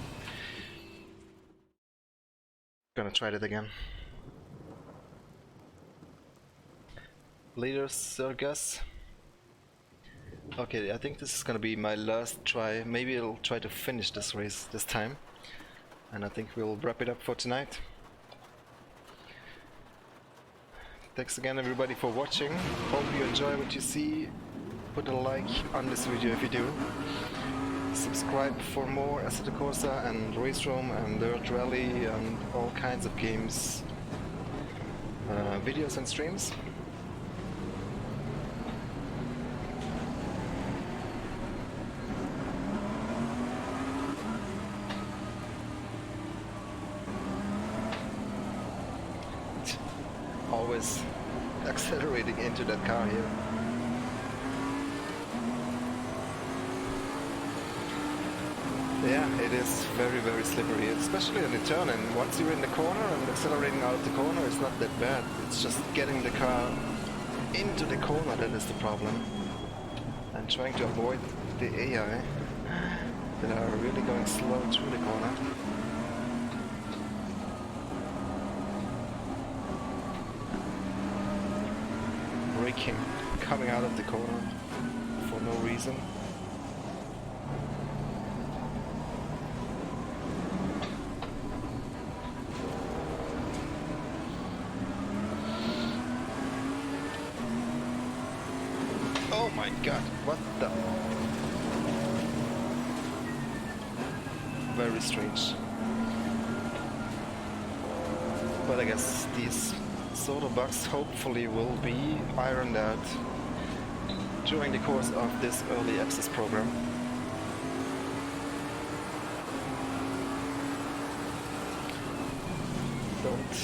Gonna try that again. Later, Sir Gus. Okay, I think this is gonna be my last try. Maybe I'll try to finish this race this time. And I think we'll wrap it up for tonight. Thanks again everybody for watching. Hope you enjoy what you see. Put a like on this video if you do. Subscribe for more Assetto Corsa and Race Room and Dirt Rally and all kinds of games, videos and streams. Always accelerating into that car here. Yeah, it is very, very slippery, especially in the turn, and once you're in the corner and accelerating out of the corner, it's not that bad. It's just getting the car into the corner that is the problem. And trying to avoid the AI that are really going slow through the corner. Braking, coming out of the corner for no reason. Oh my god, what the... Very strange. But I guess these sort of bugs hopefully will be ironed out during the course of this early access program. Don't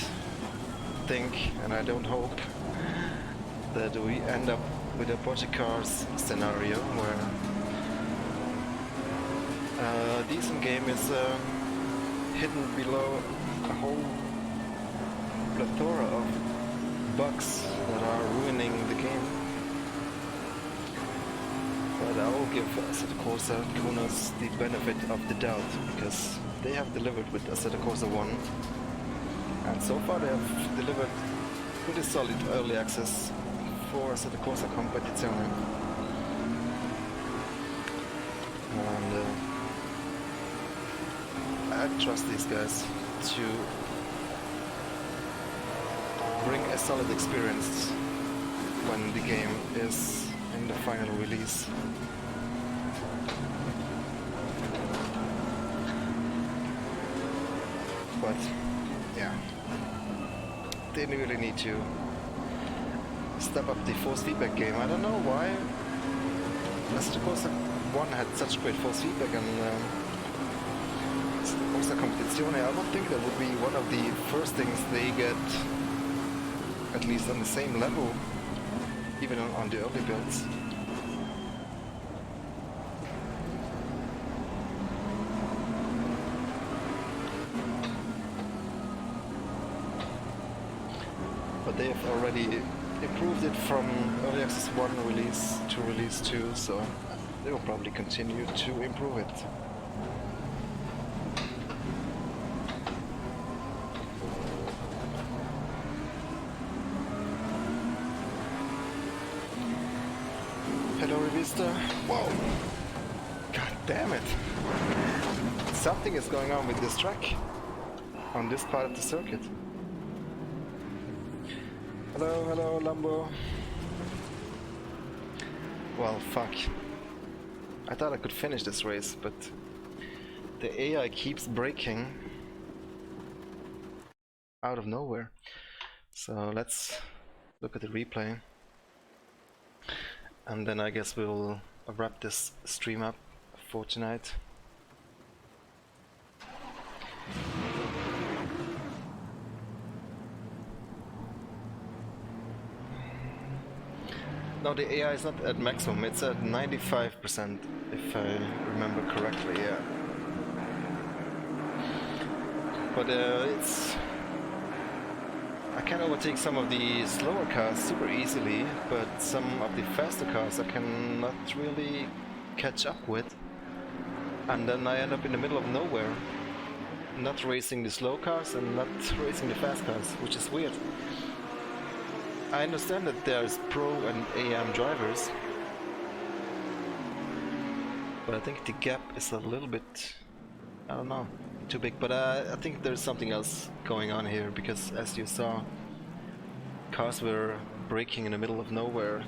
think, and I don't hope, that we end up with a project cars scenario where a decent game is hidden below a whole plethora of bugs that are ruining the game. give Assetto Corsa owners the benefit of the doubt, because they have delivered with Assetto Corsa 1, and so far they have delivered pretty solid early access for Assetto Corsa Competizione. And I trust these guys to bring a solid experience when the game is in the final release. But yeah, they really need to step up the force feedback game. I don't know why Assetto Corsa 1 had such great force feedback, and Assetto Corsa Competizione, I don't think that would be one of the first things they get at least on the same level, even on the early builds. But they have already improved it from early access 1 release to release 2, so they will probably continue to improve it. Hello Revista. Whoa! God damn it! Something is going on with this track on this part of the circuit. Hello, hello, Lambo. Well, fuck. I thought I could finish this race, but the AI keeps braking out of nowhere. So let's look at the replay. And then I guess we'll wrap this stream up for tonight. No, the AI is not at maximum, it's at 95%, if I remember correctly, yeah. But it's... I can overtake some of the slower cars super easily, but some of the faster cars I cannot really catch up with. And then I end up in the middle of nowhere, not racing the slow cars and not racing the fast cars, which is weird. I understand that there's pro and AM drivers, but I think the gap is a little bit, I don't know, too big. But I think there's something else going on here, because as you saw, cars were braking in the middle of nowhere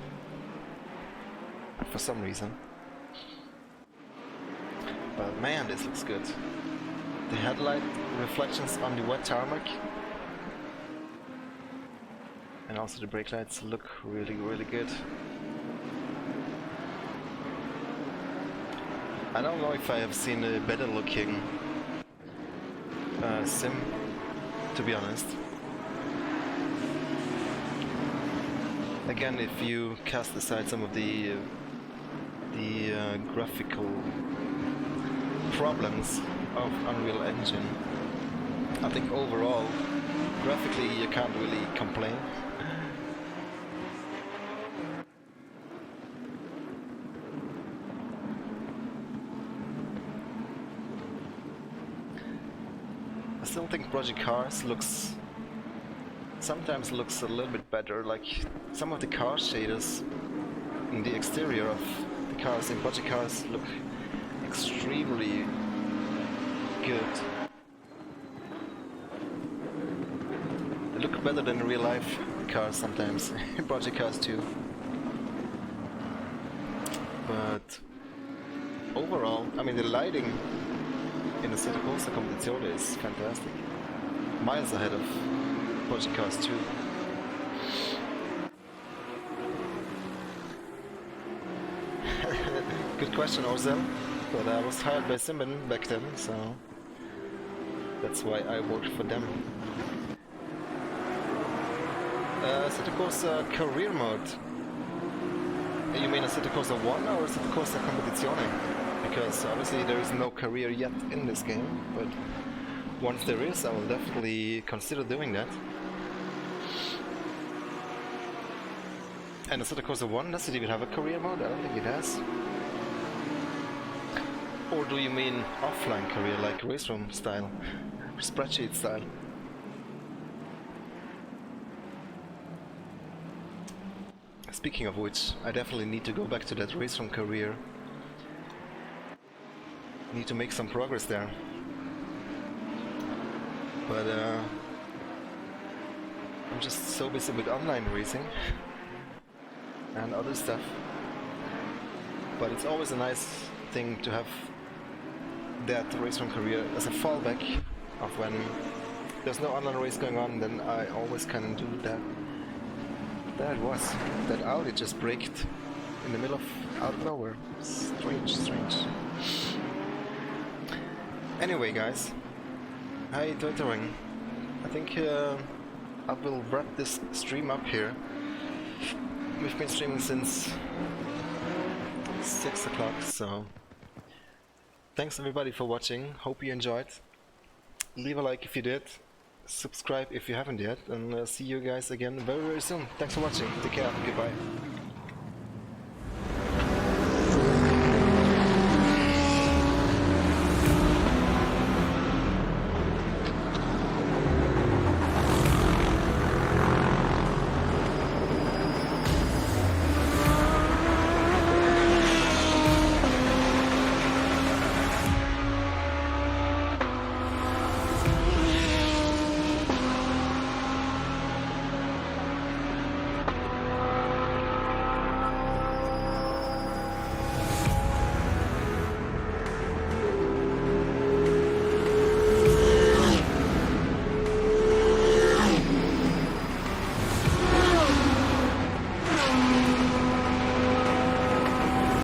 for some reason. But man, this looks good. The headlight reflections on the wet tarmac, and also the brake lights look really, really good. I don't know if I have seen a better looking sim, to be honest. Again, if you cast aside some of the graphical problems of Unreal Engine, I think overall, graphically you can't really complain. I still think Project Cars sometimes looks a little bit better, like some of the car shaders in the exterior of the cars in Project Cars look extremely good. They look better than real life cars sometimes, in Project Cars too. But overall, I mean, the lighting in the Assetto Corsa Competizione is fantastic. Miles ahead of Project Cars 2. Good question, Orzel. But I was hired by Simon back then, so that's why I worked for them. Assetto Corsa career mode. You mean Assetto Corsa 1 or Assetto Corsa Competizione? Because obviously there is no career yet in this game, but once there is, I will definitely consider doing that. And Assetto Corsa 1, does it even have a career mode? I don't think it has. Or do you mean offline career, like race room style, spreadsheet style? Speaking of which, I definitely need to go back to that race room career. Need to make some progress there. But I'm just so busy with online racing and other stuff. But it's always a nice thing to have that race room career as a fallback of when there's no online race going on. Then I always can do that. There it was. That Audi just braked in the middle of out of nowhere. Strange. Anyway, guys, hi Twittering. I think I will wrap this stream up here. We've been streaming since 6 o'clock, so thanks everybody for watching. Hope you enjoyed. Leave a like if you did. Subscribe if you haven't yet, and see you guys again very soon. Thanks for watching. Take care. Goodbye.